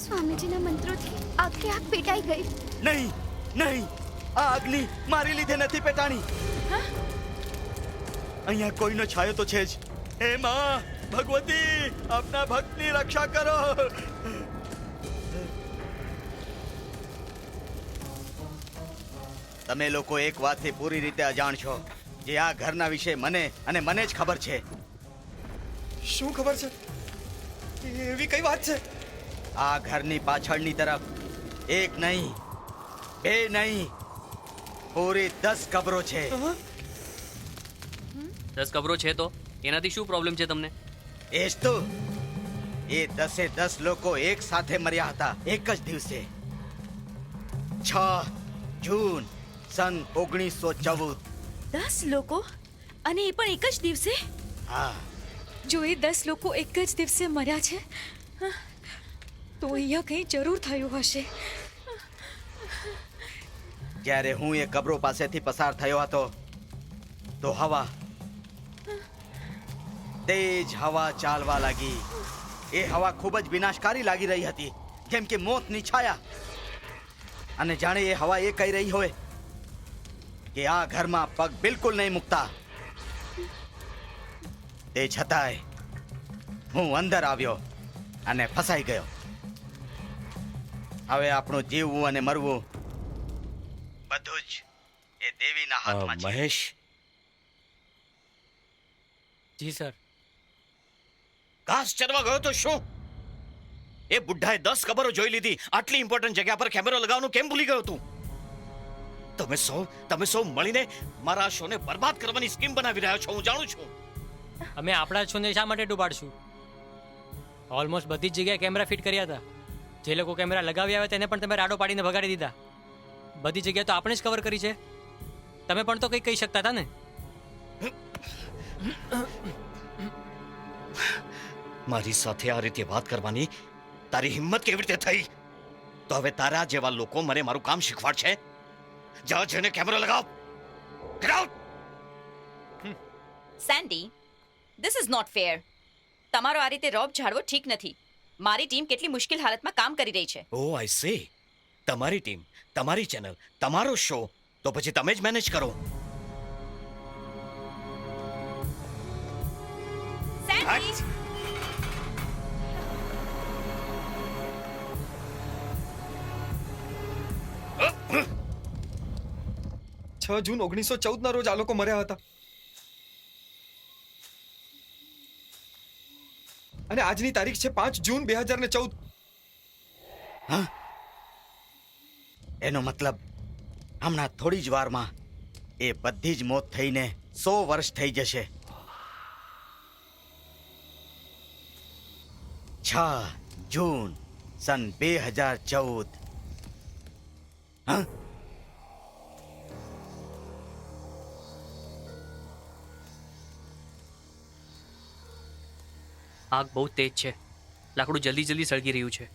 સ્વામીજીના મંત્રોથી આખી આગ પેટાઈ ગઈ. નહીં નહીં, આ અગ્નિ મારી લીધે નથી પેટાણી. અહીંયા કોઈનો છાયો તો છે જ. હે માં ભગવતી, આપના ભક્તની રક્ષા કરો. તમે લોકો એક વાતથી પૂરી રીતે અજાણ છો, જે આ ઘરના વિશે મને અને મને જ ખબર છે. શું ખબર છે? એવી કઈ વાત છે? આ ઘરની પાછળની તરફ એક નહીં, બે નહીં, પૂરી 10 કબરો છે. 10 કબરો છે તો એનાથી શું પ્રોબ્લેમ છે તમને? એ જ તો, એ 10 લોકો એક સાથે મર્યા હતા એક જ દિવસે. 6 જૂન સન 1914. 10 લોકો અને એ પણ એક જ દિવસે? હા. જો એ 10 લોકો એક જ દિવસે મર્યા છે તો અહીંયા કંઈ જરૂર થયું હશે. જ્યારે હું એ કબરો પાસેથી પસાર થયો હતો તો હવા, તેજ હવા ચાલવા લાગી. એ હવા ખૂબ જ વિનાશકારી લાગી રહી હતી, જેમ કે મોતની છાયા. અને જાણે એ હવા એ કહી રહી હોય કે આ ઘરમાં પગ બિલકુલ નહીં મૂકતા. તે છતાંય હું અંદર આવ્યો અને ફસાઈ ગયો. હવે આપણું જીવવું અને મરવું બધું જ એ દેવીના હાથમાં છે. મહેશ, જી સર. ઘાસ ચરવા ગયો તો શું? એ બુઢ્ઢાએ 10 કબરો જોઈ લીધી. આટલી ઇમ્પોર્ટન્ટ જગ્યા પર કેમેરો લગાવવાનું કેમ ભૂલી ગયો તું? તમે સૌ મળીને મારા શોને બરબાદ કરવાની સ્કીમ બનાવી રહ્યા છો, હું જાણું છું. અમે આપણા શોને શા માટે ડૂબાડશું? ઓલમોસ્ટ બધી જ જગ્યાએ કેમેરા ફિટ કર્યા હતા. જે લોકો કેમેરા લગાવી આવે તેને પણ તમે રાડો પાડીને ભગાડી દીધા. બધી જગ્યાએ તો આપણે જ કવર કરી છે. તમે પણ તો કંઈક કહી શકતા હતા ને. મારી સાથે આ રીતે વાત કરવાની તારી હિંમત કેવી રીતે થઈ? તો હવે તારા જેવા લોકો મને મારું કામ શીખવાડશે? જા જઈને કેમેરો લગાવ. Get out! Sandy, this is not fair. તમારો આ રીતે રોબ ઝાડવો ઠીક નથી. મારી ટીમ કેટલી મુશ્કેલ હાલતમાં કામ કરી રહી છે. ઓ આઈ સી. તમારી ટીમ, તમારી ચેનલ, તમારો શો, તો પછી તમે જ મેનેજ કરો. સેન્ડી! 6 જૂન 1914 ના રોજ આ લોકો મર્યા હતા અને આજની તારીખ છે 5 જૂન 2014. એનો મતલબ હમણાં થોડી જ વારમાં એ બધી જ મોત થઈને 100 વર્ષ થઈ જશે. 6 જૂન સન 2014. હા, આગ બહુ તેજ છે. લાકડું જલ્દી જલ્દી સળગી રહ્યું છે.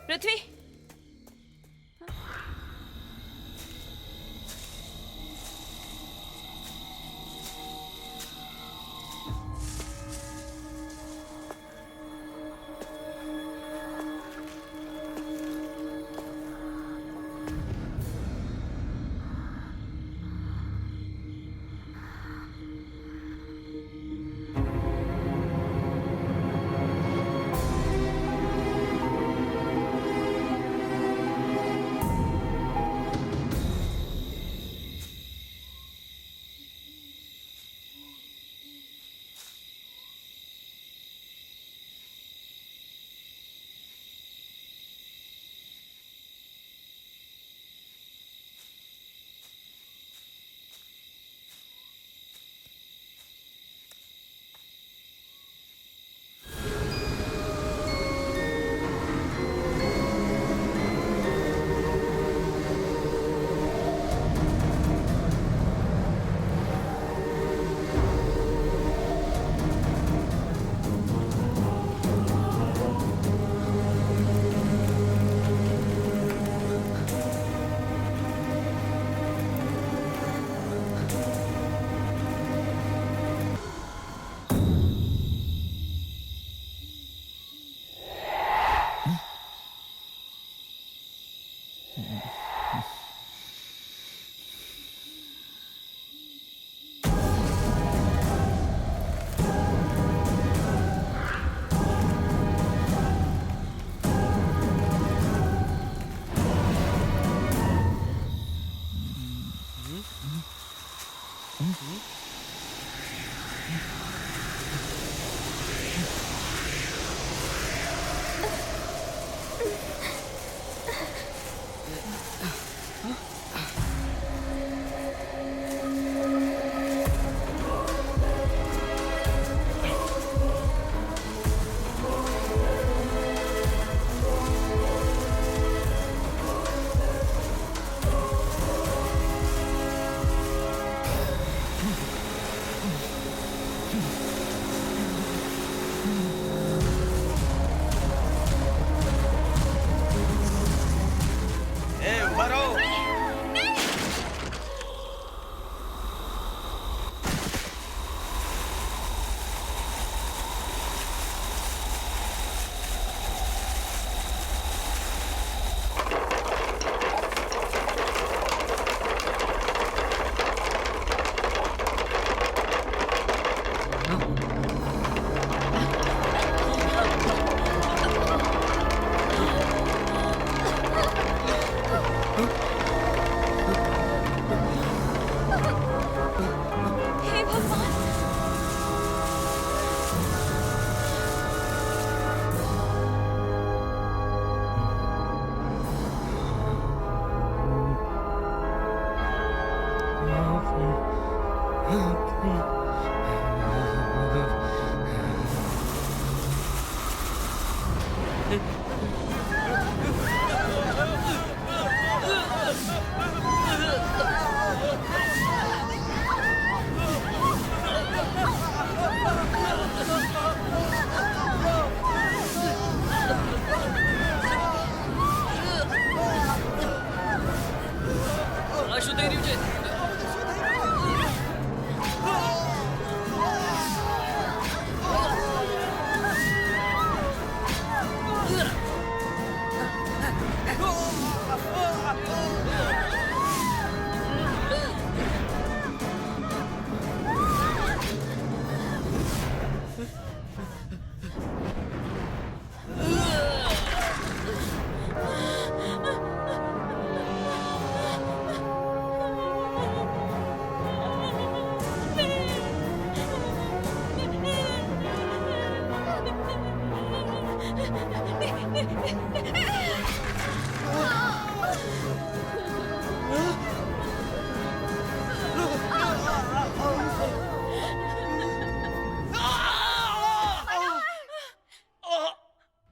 પૃથ્વી,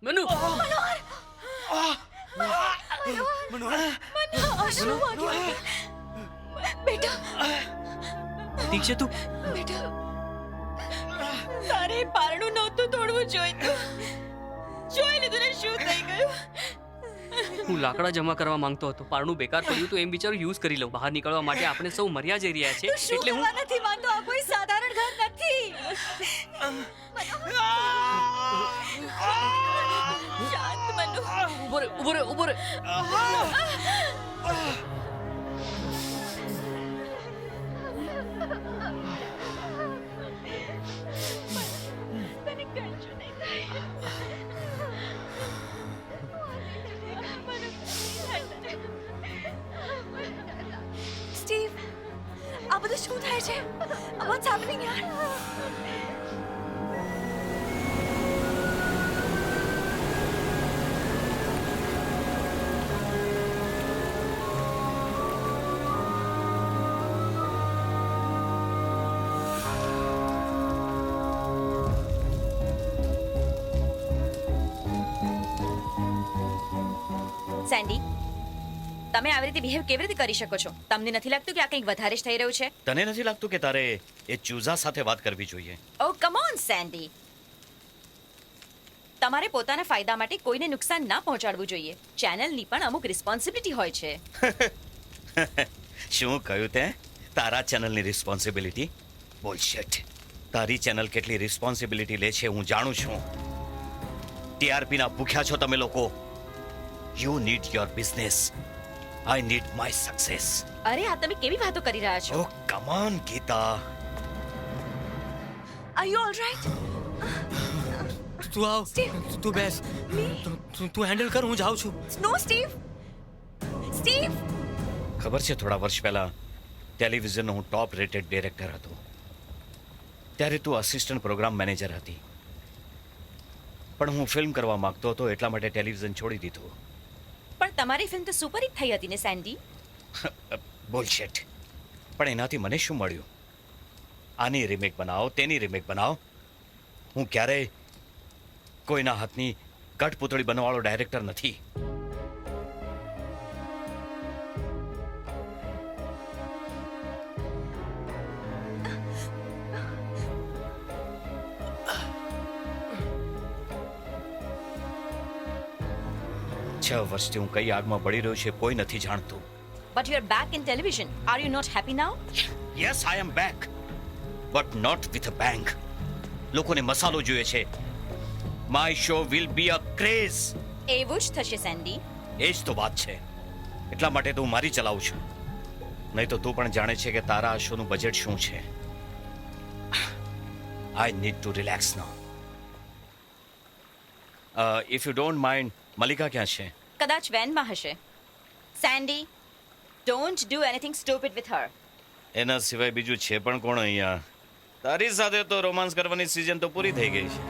મનુ શું વાગ્યું? બેટા ઠીક છે તું? બેટા તારે પારણું નહોતું તોડવું જોઈતું. જોઈ લીધું ને શું થઈ ગયું? હું લાકડા જમા કરવા માંગતો હતો. પારણું બેકાર પડ્યું તો એમ વિચારું યુઝ કરી લઉં. બહાર નીકળવા માટે આપણે સૌ મર્યા જઈ રહ્યા છે તું શું એટલે હું કરવા નથી માંગતો? આ કોઈ સાધારણ ઘર નથી. શાંત મનુ. ઉભો રે ઉભો રે ઉભો રે. તને કશું નહીં થાય. સ્ટીવ, આ બધું શું થાય છે? What's happening યાર? સેન્ડી, તમે આવી રીતે બિહેવ કેવી રીતે કરી શકો છો? તમને નથી લાગતું કે આ કંઈક વધારે જ થઈ રહ્યું છે? તને નથી લાગતું કે તારે એ ચૂઝા સાથે વાત કરવી જોઈએ? ઓ કમ ઓન સેન્ડી, તમારે પોતાના ફાયદા માટે કોઈને નુકસાન ના પહોંચાડવું જોઈએ. ચેનલની પણ અમુક રિસ્પોન્સિબિલિટી હોય છે. શું કહ્યું તે? તારા ચેનલની રિસ્પોન્સિબિલિટી? બુલશિટ. તારી ચેનલ કેટલી રિસ્પોન્સિબિલિટી લે છે હું જાણું છું. ટીઆરપી ના ભૂખ્યા છો તમે લોકો. You need your business. I need my success. અરે આ તમે કેવી વાતો કરી રહ્યા છો? Oh come on Geeta. Are you all right? તું આવ, તું બેસ, તું હેન્ડલ કર, હું જાઉં છું. No, Steve. Steve. ખબર છે થોડા વર્ષ પહેલા ટેલિવિઝનનો હું ટોપ રેટેડ ડિરેક્ટર હતો. ત્યારે તું અસિસ્ટન્ટ પ્રોગ્રામ મેનેજર હતી. પણ હું ફિલ્મ કરવા માંગતો હતો એટલા માટે ટેલિવિઝન છોડી દીધું. પણ તમારી ફિલ્મ તો સુપર હિટ થઈ હતી ને સેન્ડી? બુલશિટ. પણ એનાથી મને શું મળ્યું? આની રિમેક બનાવો, તેની રિમેક બનાવો. હું ક્યારેય કોઈના હાથની કઠપૂતળી બનવાવાળો ડાયરેક્ટર નથી. છ વર્ષથી હું કઈ આગમાં પડી રહ્યો છે કોઈ નથી જાણતું. But you are back in television. Are you not happy now? Yes, I am back. But not with a bang. લોકોને મસાલો જોઈએ છે. My show will be a craze. એવું જ થશે સેન્ડી. એ જ તો વાત છે. એટલા માટે તો હું મારી ચલાવું છું. નહીં તો તું પણ જાણે છે કે તારા આ શોનું બજેટ શું છે. I need to relax now. If you don't mind, મલિકા ક્યાં છે? કદાચ વેનમાં હશે. Sandy, don't do anything stupid with her. એના સિવાય બીજું છે પણ કોણ અહીંયા? તારી સાથે તો રોમાન્સ કરવાની સીઝન તો પૂરી થઈ ગઈ છે.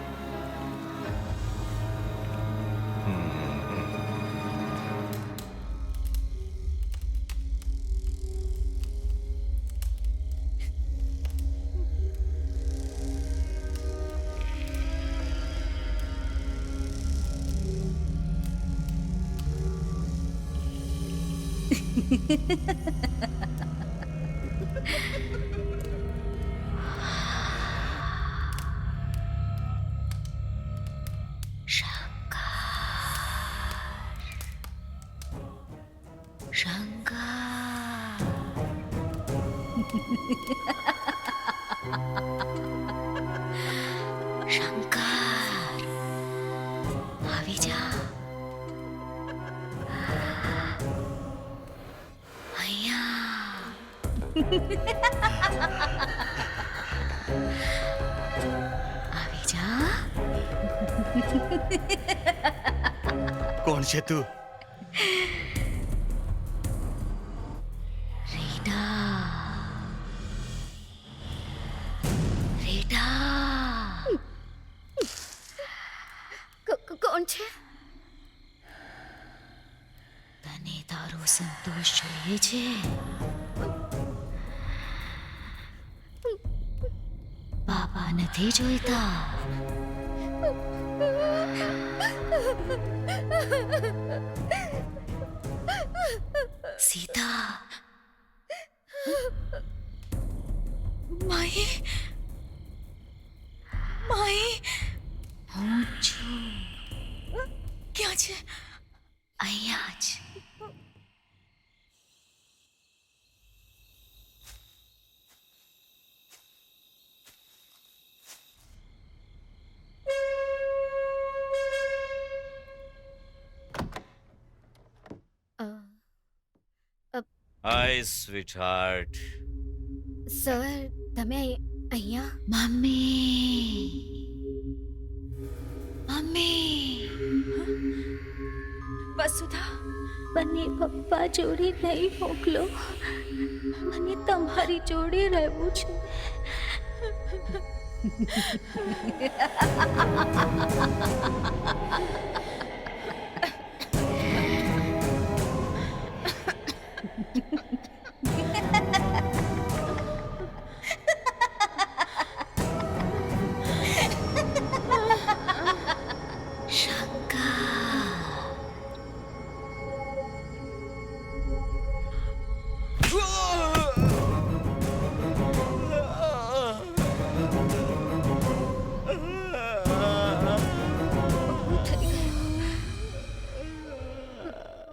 કોણ છે તું? કોણ છે? સંતોષ જોઈએ છે. બાબા નથી જોઈતા. સીતા. માહી માહી હું છું ક્યાં છે? અહીંયા જ. હાય સ્વીટ હાર્ટ. સર તમે અહીંયા મમ્મી મમ્મી વસુધા, મને પપ્પા જોડે નહીં મોકલો. મને તમારી જોડે રહેવું છે.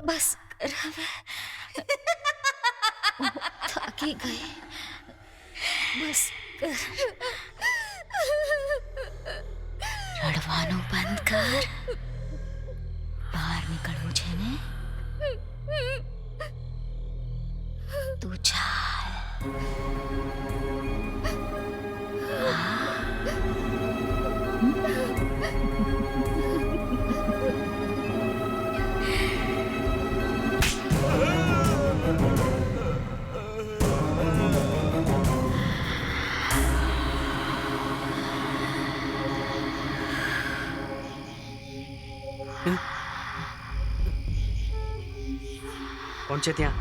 બસ કર હવે. હું થાકી ગઈ. બસ કર. રડવાનું બંધ કર. બહાર નીકળવું છે ને? તું ચાલ. કોણ છે ત્યાં?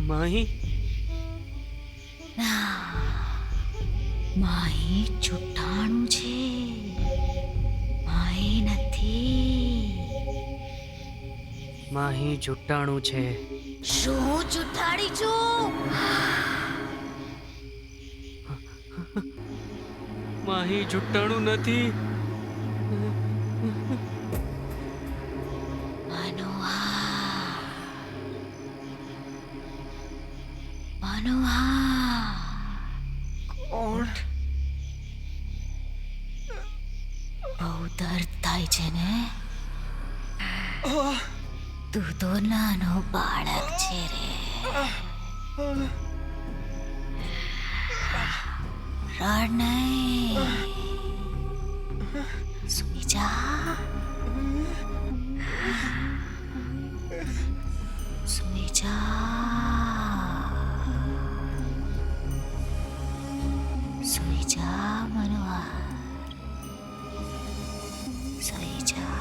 માહી? માહી જુઠ્ઠાણું છે. માહી નથી. માહી જુઠ્ઠાણું છે. શું જુઠ્ઠાડી છું? માહી જુઠ્ઠાણું નથી. કોણ? બહુ દર્દ થાય છે ને? તું તો નાનો બાળક છે રે. રડ નહીં. સુઈ જા. સુઈ જા. સુઈ જા મનોહર. સુઈ જા.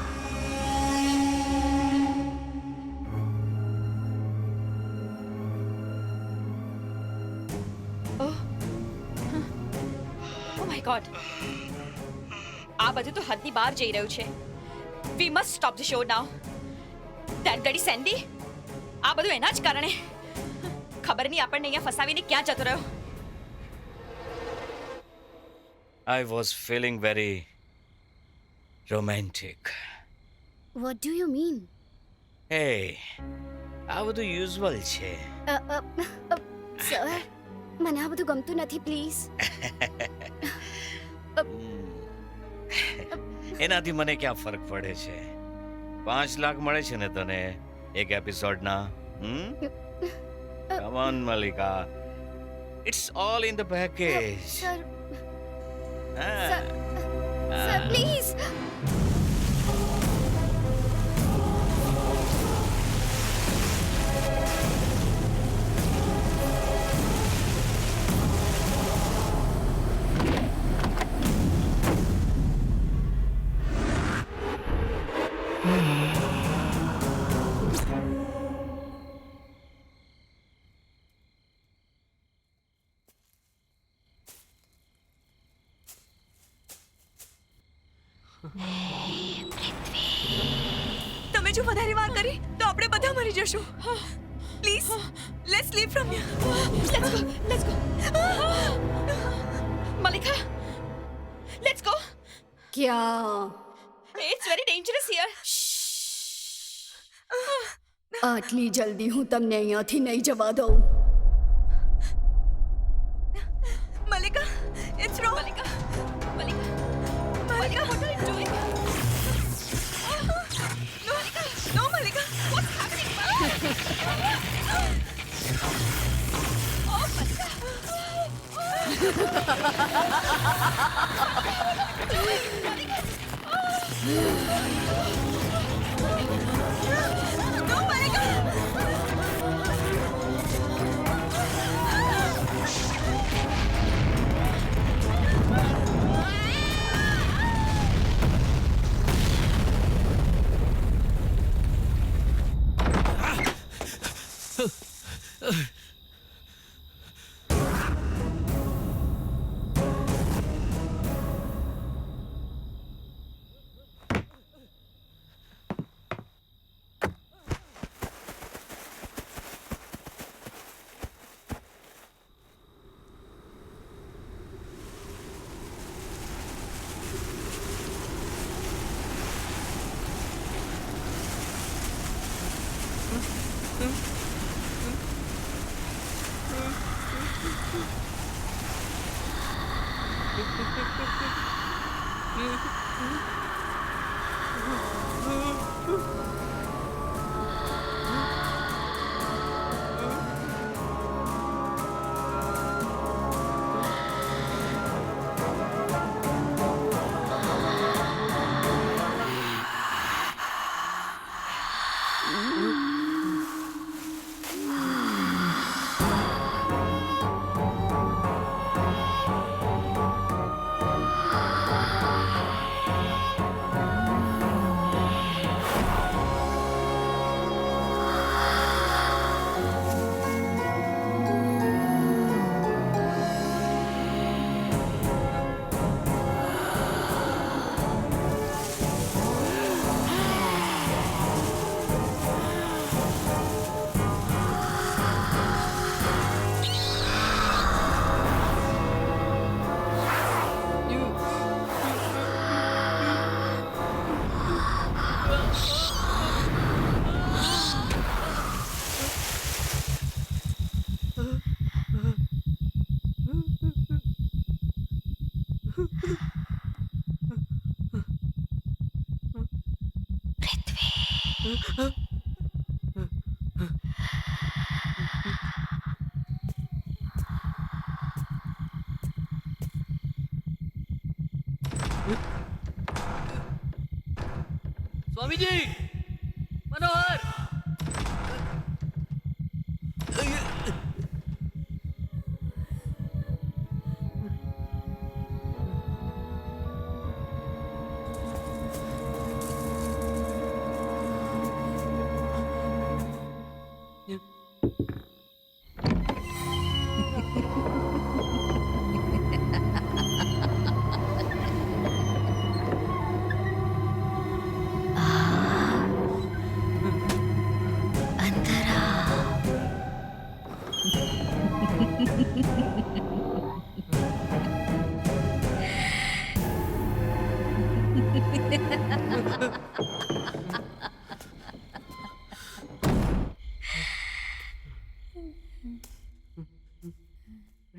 ઓ માય ગોડ, આ બધું તો હદની બહાર જઈ રહ્યું છે. We must stop the show now. That ગડી સેન્ડી, આ બધું એના જ કારણે. ખબર નહીં આપણને અહીંયા ફસાવીને ક્યાં જતો રહ્યો. I was feeling very romantic. What do you mean? Hey, આ બધું યુઝ્યુઅલ છે. સર મને આ બધું ગમતું નથી પ્લીઝ. એનાથી મને ક્યાં ફરક પડે છે? 5 લાખ મળે છે ને તને એક એપિસોડના? Come on, Malika. It's all in the package. Sir sir please. તમે જો વધારે વાર કરી તો આપણે બધા મરી જશું. Please let's leave from here. Let's go. Malika, let's go. ક્યાં? It's very dangerous here. આટલી જલ્દી હું તમને અહીંયાથી નહીં જવા દઉં. Malika, it's wrong. Malika, Malika, Malika, what are you doing? No, Malika, no, Malika, what's happening? Oh, Malika. No, Malika. Swamiji, મનોહર.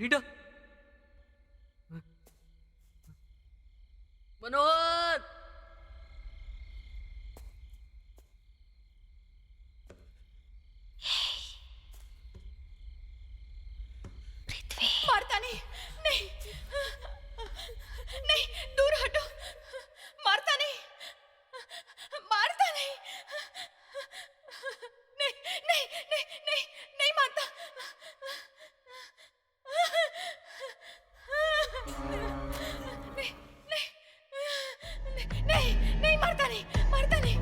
રીટા, મનોહર. मारता नहीं, नहीं, नहीं, दूर हटो. मारता नहीं, मारता नहीं, नहीं, नहीं, नहीं, नहीं, नहीं मारता. नहीं, नहीं, नहीं, नहीं मारता नहीं, मारता नहीं.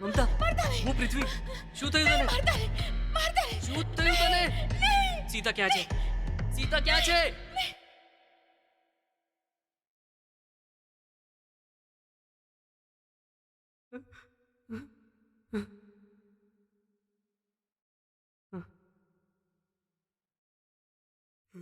મમતા, મારતા નહીં. હું પૃથ્વી. શું થયું તને? मारता नहीं, मारता नहीं. શું થયું તને? સીતા ક્યાં છે? સીતા ક્યાં છે? આ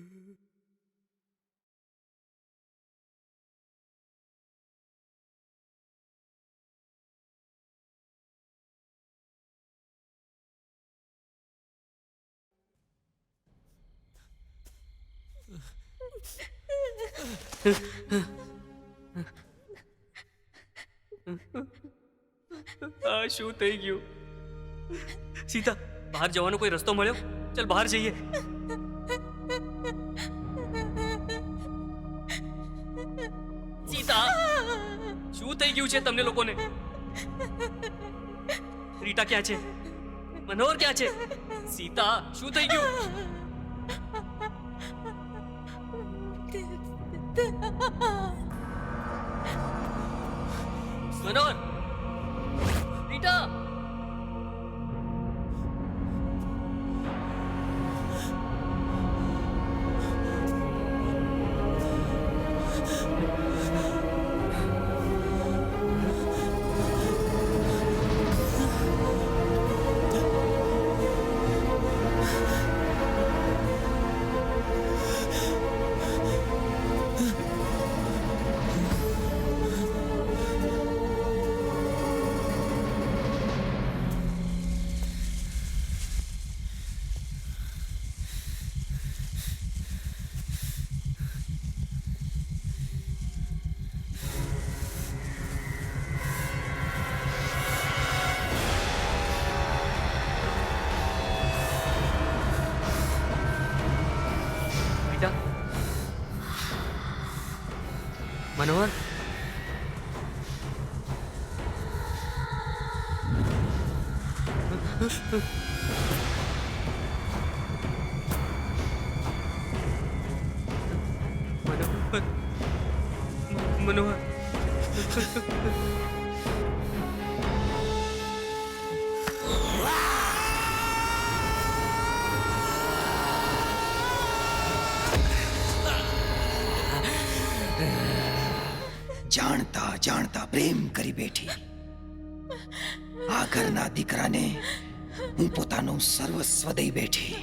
શું થઈ ગયું? સીતા, બહાર જવાનો કોઈ રસ્તો મળ્યો? ચલ બહાર જઈએ. સીતા, શું થઈ ગયું છે તમને લોકોને? રીટા ક્યાં છે? મનોહર ક્યાં છે? સીતા, શું થઈ ગયું? મનોહર, રીટા, મનોહર, મનોહર, જાણતા જાણતા પ્રેમ કરી બેઠી. આ ઘરના દીકરાને હું પોતાનું સર્વસ્વ દઈ બેઠી.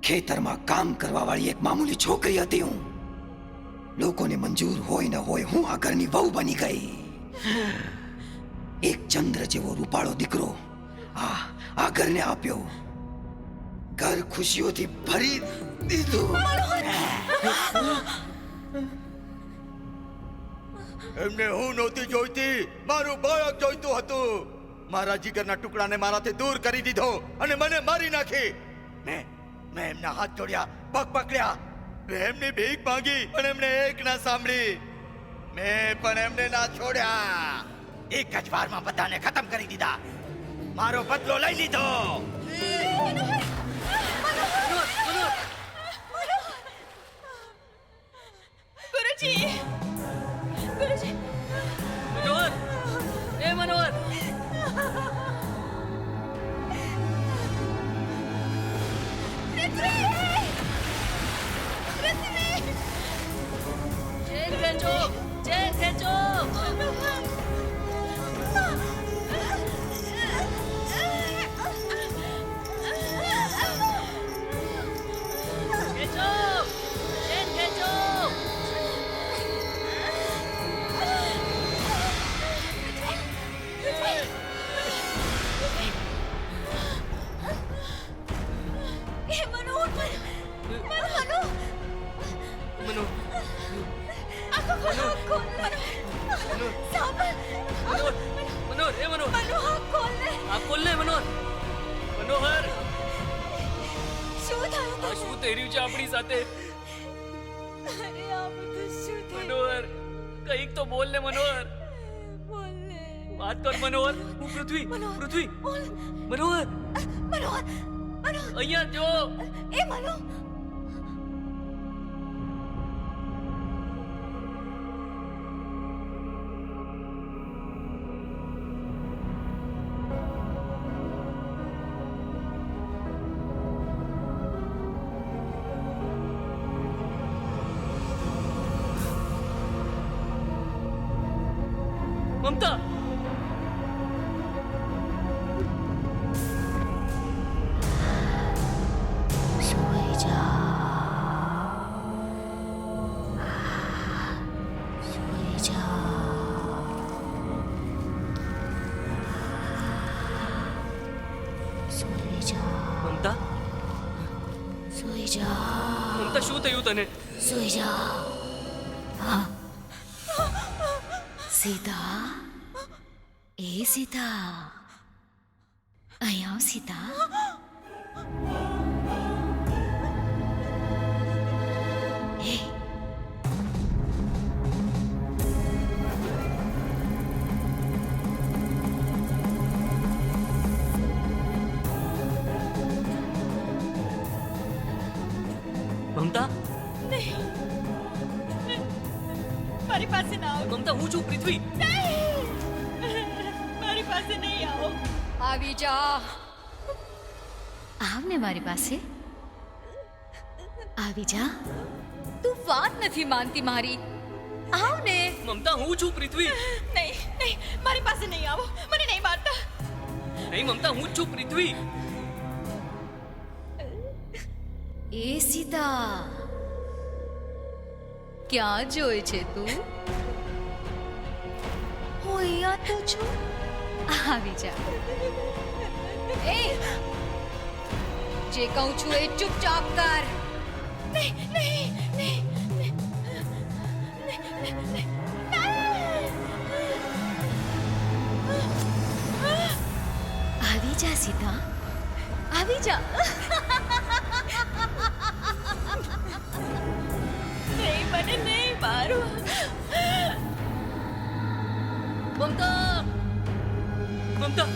ખેતરમાં કામ કરવા વાળી એક મામૂલી છોકરી હતી હું. લોકોને મંજૂર હોય ન હોય હું આ ઘરની વહુ બની ગઈ. એક ચંદ્ર જેવો રૂપાળો દીકરો આ ઘરને આપ્યો. ઘર ખુશીઓથી ભરી દીધું. એમને હું નહોતી જોઈતી, મારું બાળક જોઈતું હતું. મારા જીગરના ટુકડાને મારાથી દૂર કરી દીધો અને મને મારી નાખી. મેં એમના હાથ જોડ્યા, પગ પકડ્યા, એમની ભીખ માંગી પણ એમને એક ના સાંભળી. મેં પણ એમને ના છોડ્યા. એક જ વારમાં બધાને ખતમ કરી દીધા. મારો બદલો લઈ લીધો. ગુરુજી, ગુરુજી, મનોહર, એ મનોહર, ચેન ખેંચો, ચેન ખેંચો. ખેંચો, ચેન ખેંચો. મનોહર, એ મનોહર, આંખ ખોલ ને મનોહર. મનોહર, શું થયું? આ શું થઈ રહ્યું છે આપણી સાથે? અરે આ બધું શું થયું? મનોહર, કંઈક તો બોલ ને મનોહર. બોલ ને. વાત કર મનોહર. હું પૃથ્વી, પૃથ્વી. મનોહર, મનોહર, મનોહર, અહીંયા જો. એ મનોહર. મમતા, સુઈ જા. સુઈ જા મમતા શું થયું તને? સુઈ જા હા સીતા એ સીતા અહીંયા આવ સીતા એ મમતા મારી પાસે ના આવો મમતા હું છું પૃથ્વી. મારી પાસે નહીં આવો આવી જા આવ ને મારી પાસે આવી જા તું વાત નથી માનતી મારી આવ ને મમતા હું છું પૃથ્વી. નહીં નહીં મારી પાસે નહીં આવો મને નહીં મારતા નહીં મમતા હું જ છું પૃથ્વી. એ સીતા ક્યાં જોય છે તું હું અહીંયા તો છું આવી જા એ જે કહું છું એ ચૂપચાપ કર નહીં નહીં નહીં આવી જા સીતા આવી જા નહીં મને નહીં મારો મમતા મમતા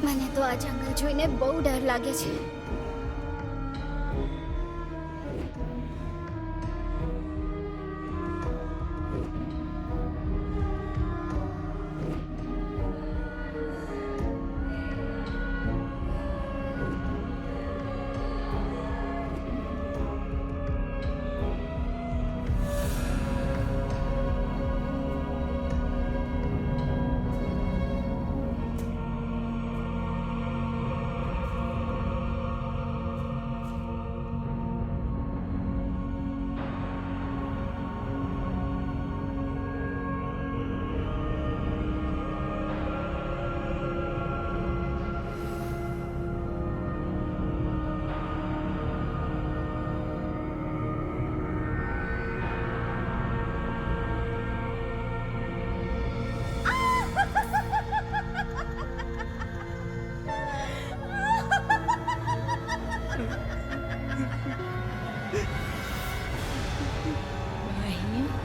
મને તો આ જંગલ જોઈને બહુ ડર લાગે છે.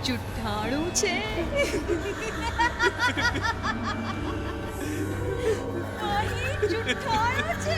જુઠ્ઠાણું છે અહીં જુઠ્ઠાણું છે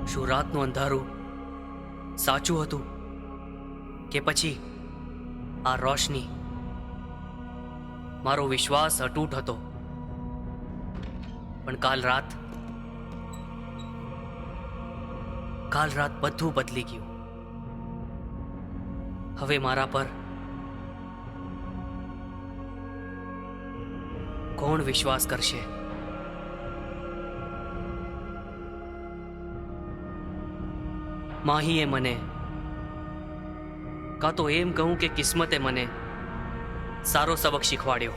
શું રાતનું અંધારું સાચું હતું કે પછી આ રોશની? મારો વિશ્વાસ અતૂટ હતો, પણ કાલ રાત બધું બદલી ગયું. હવે મારા પર કોણ વિશ્વાસ કરશે? માહીએ મને, કાં તો એમ કહું કે કિસ્મતે મને સારો સબક શીખવાડ્યો.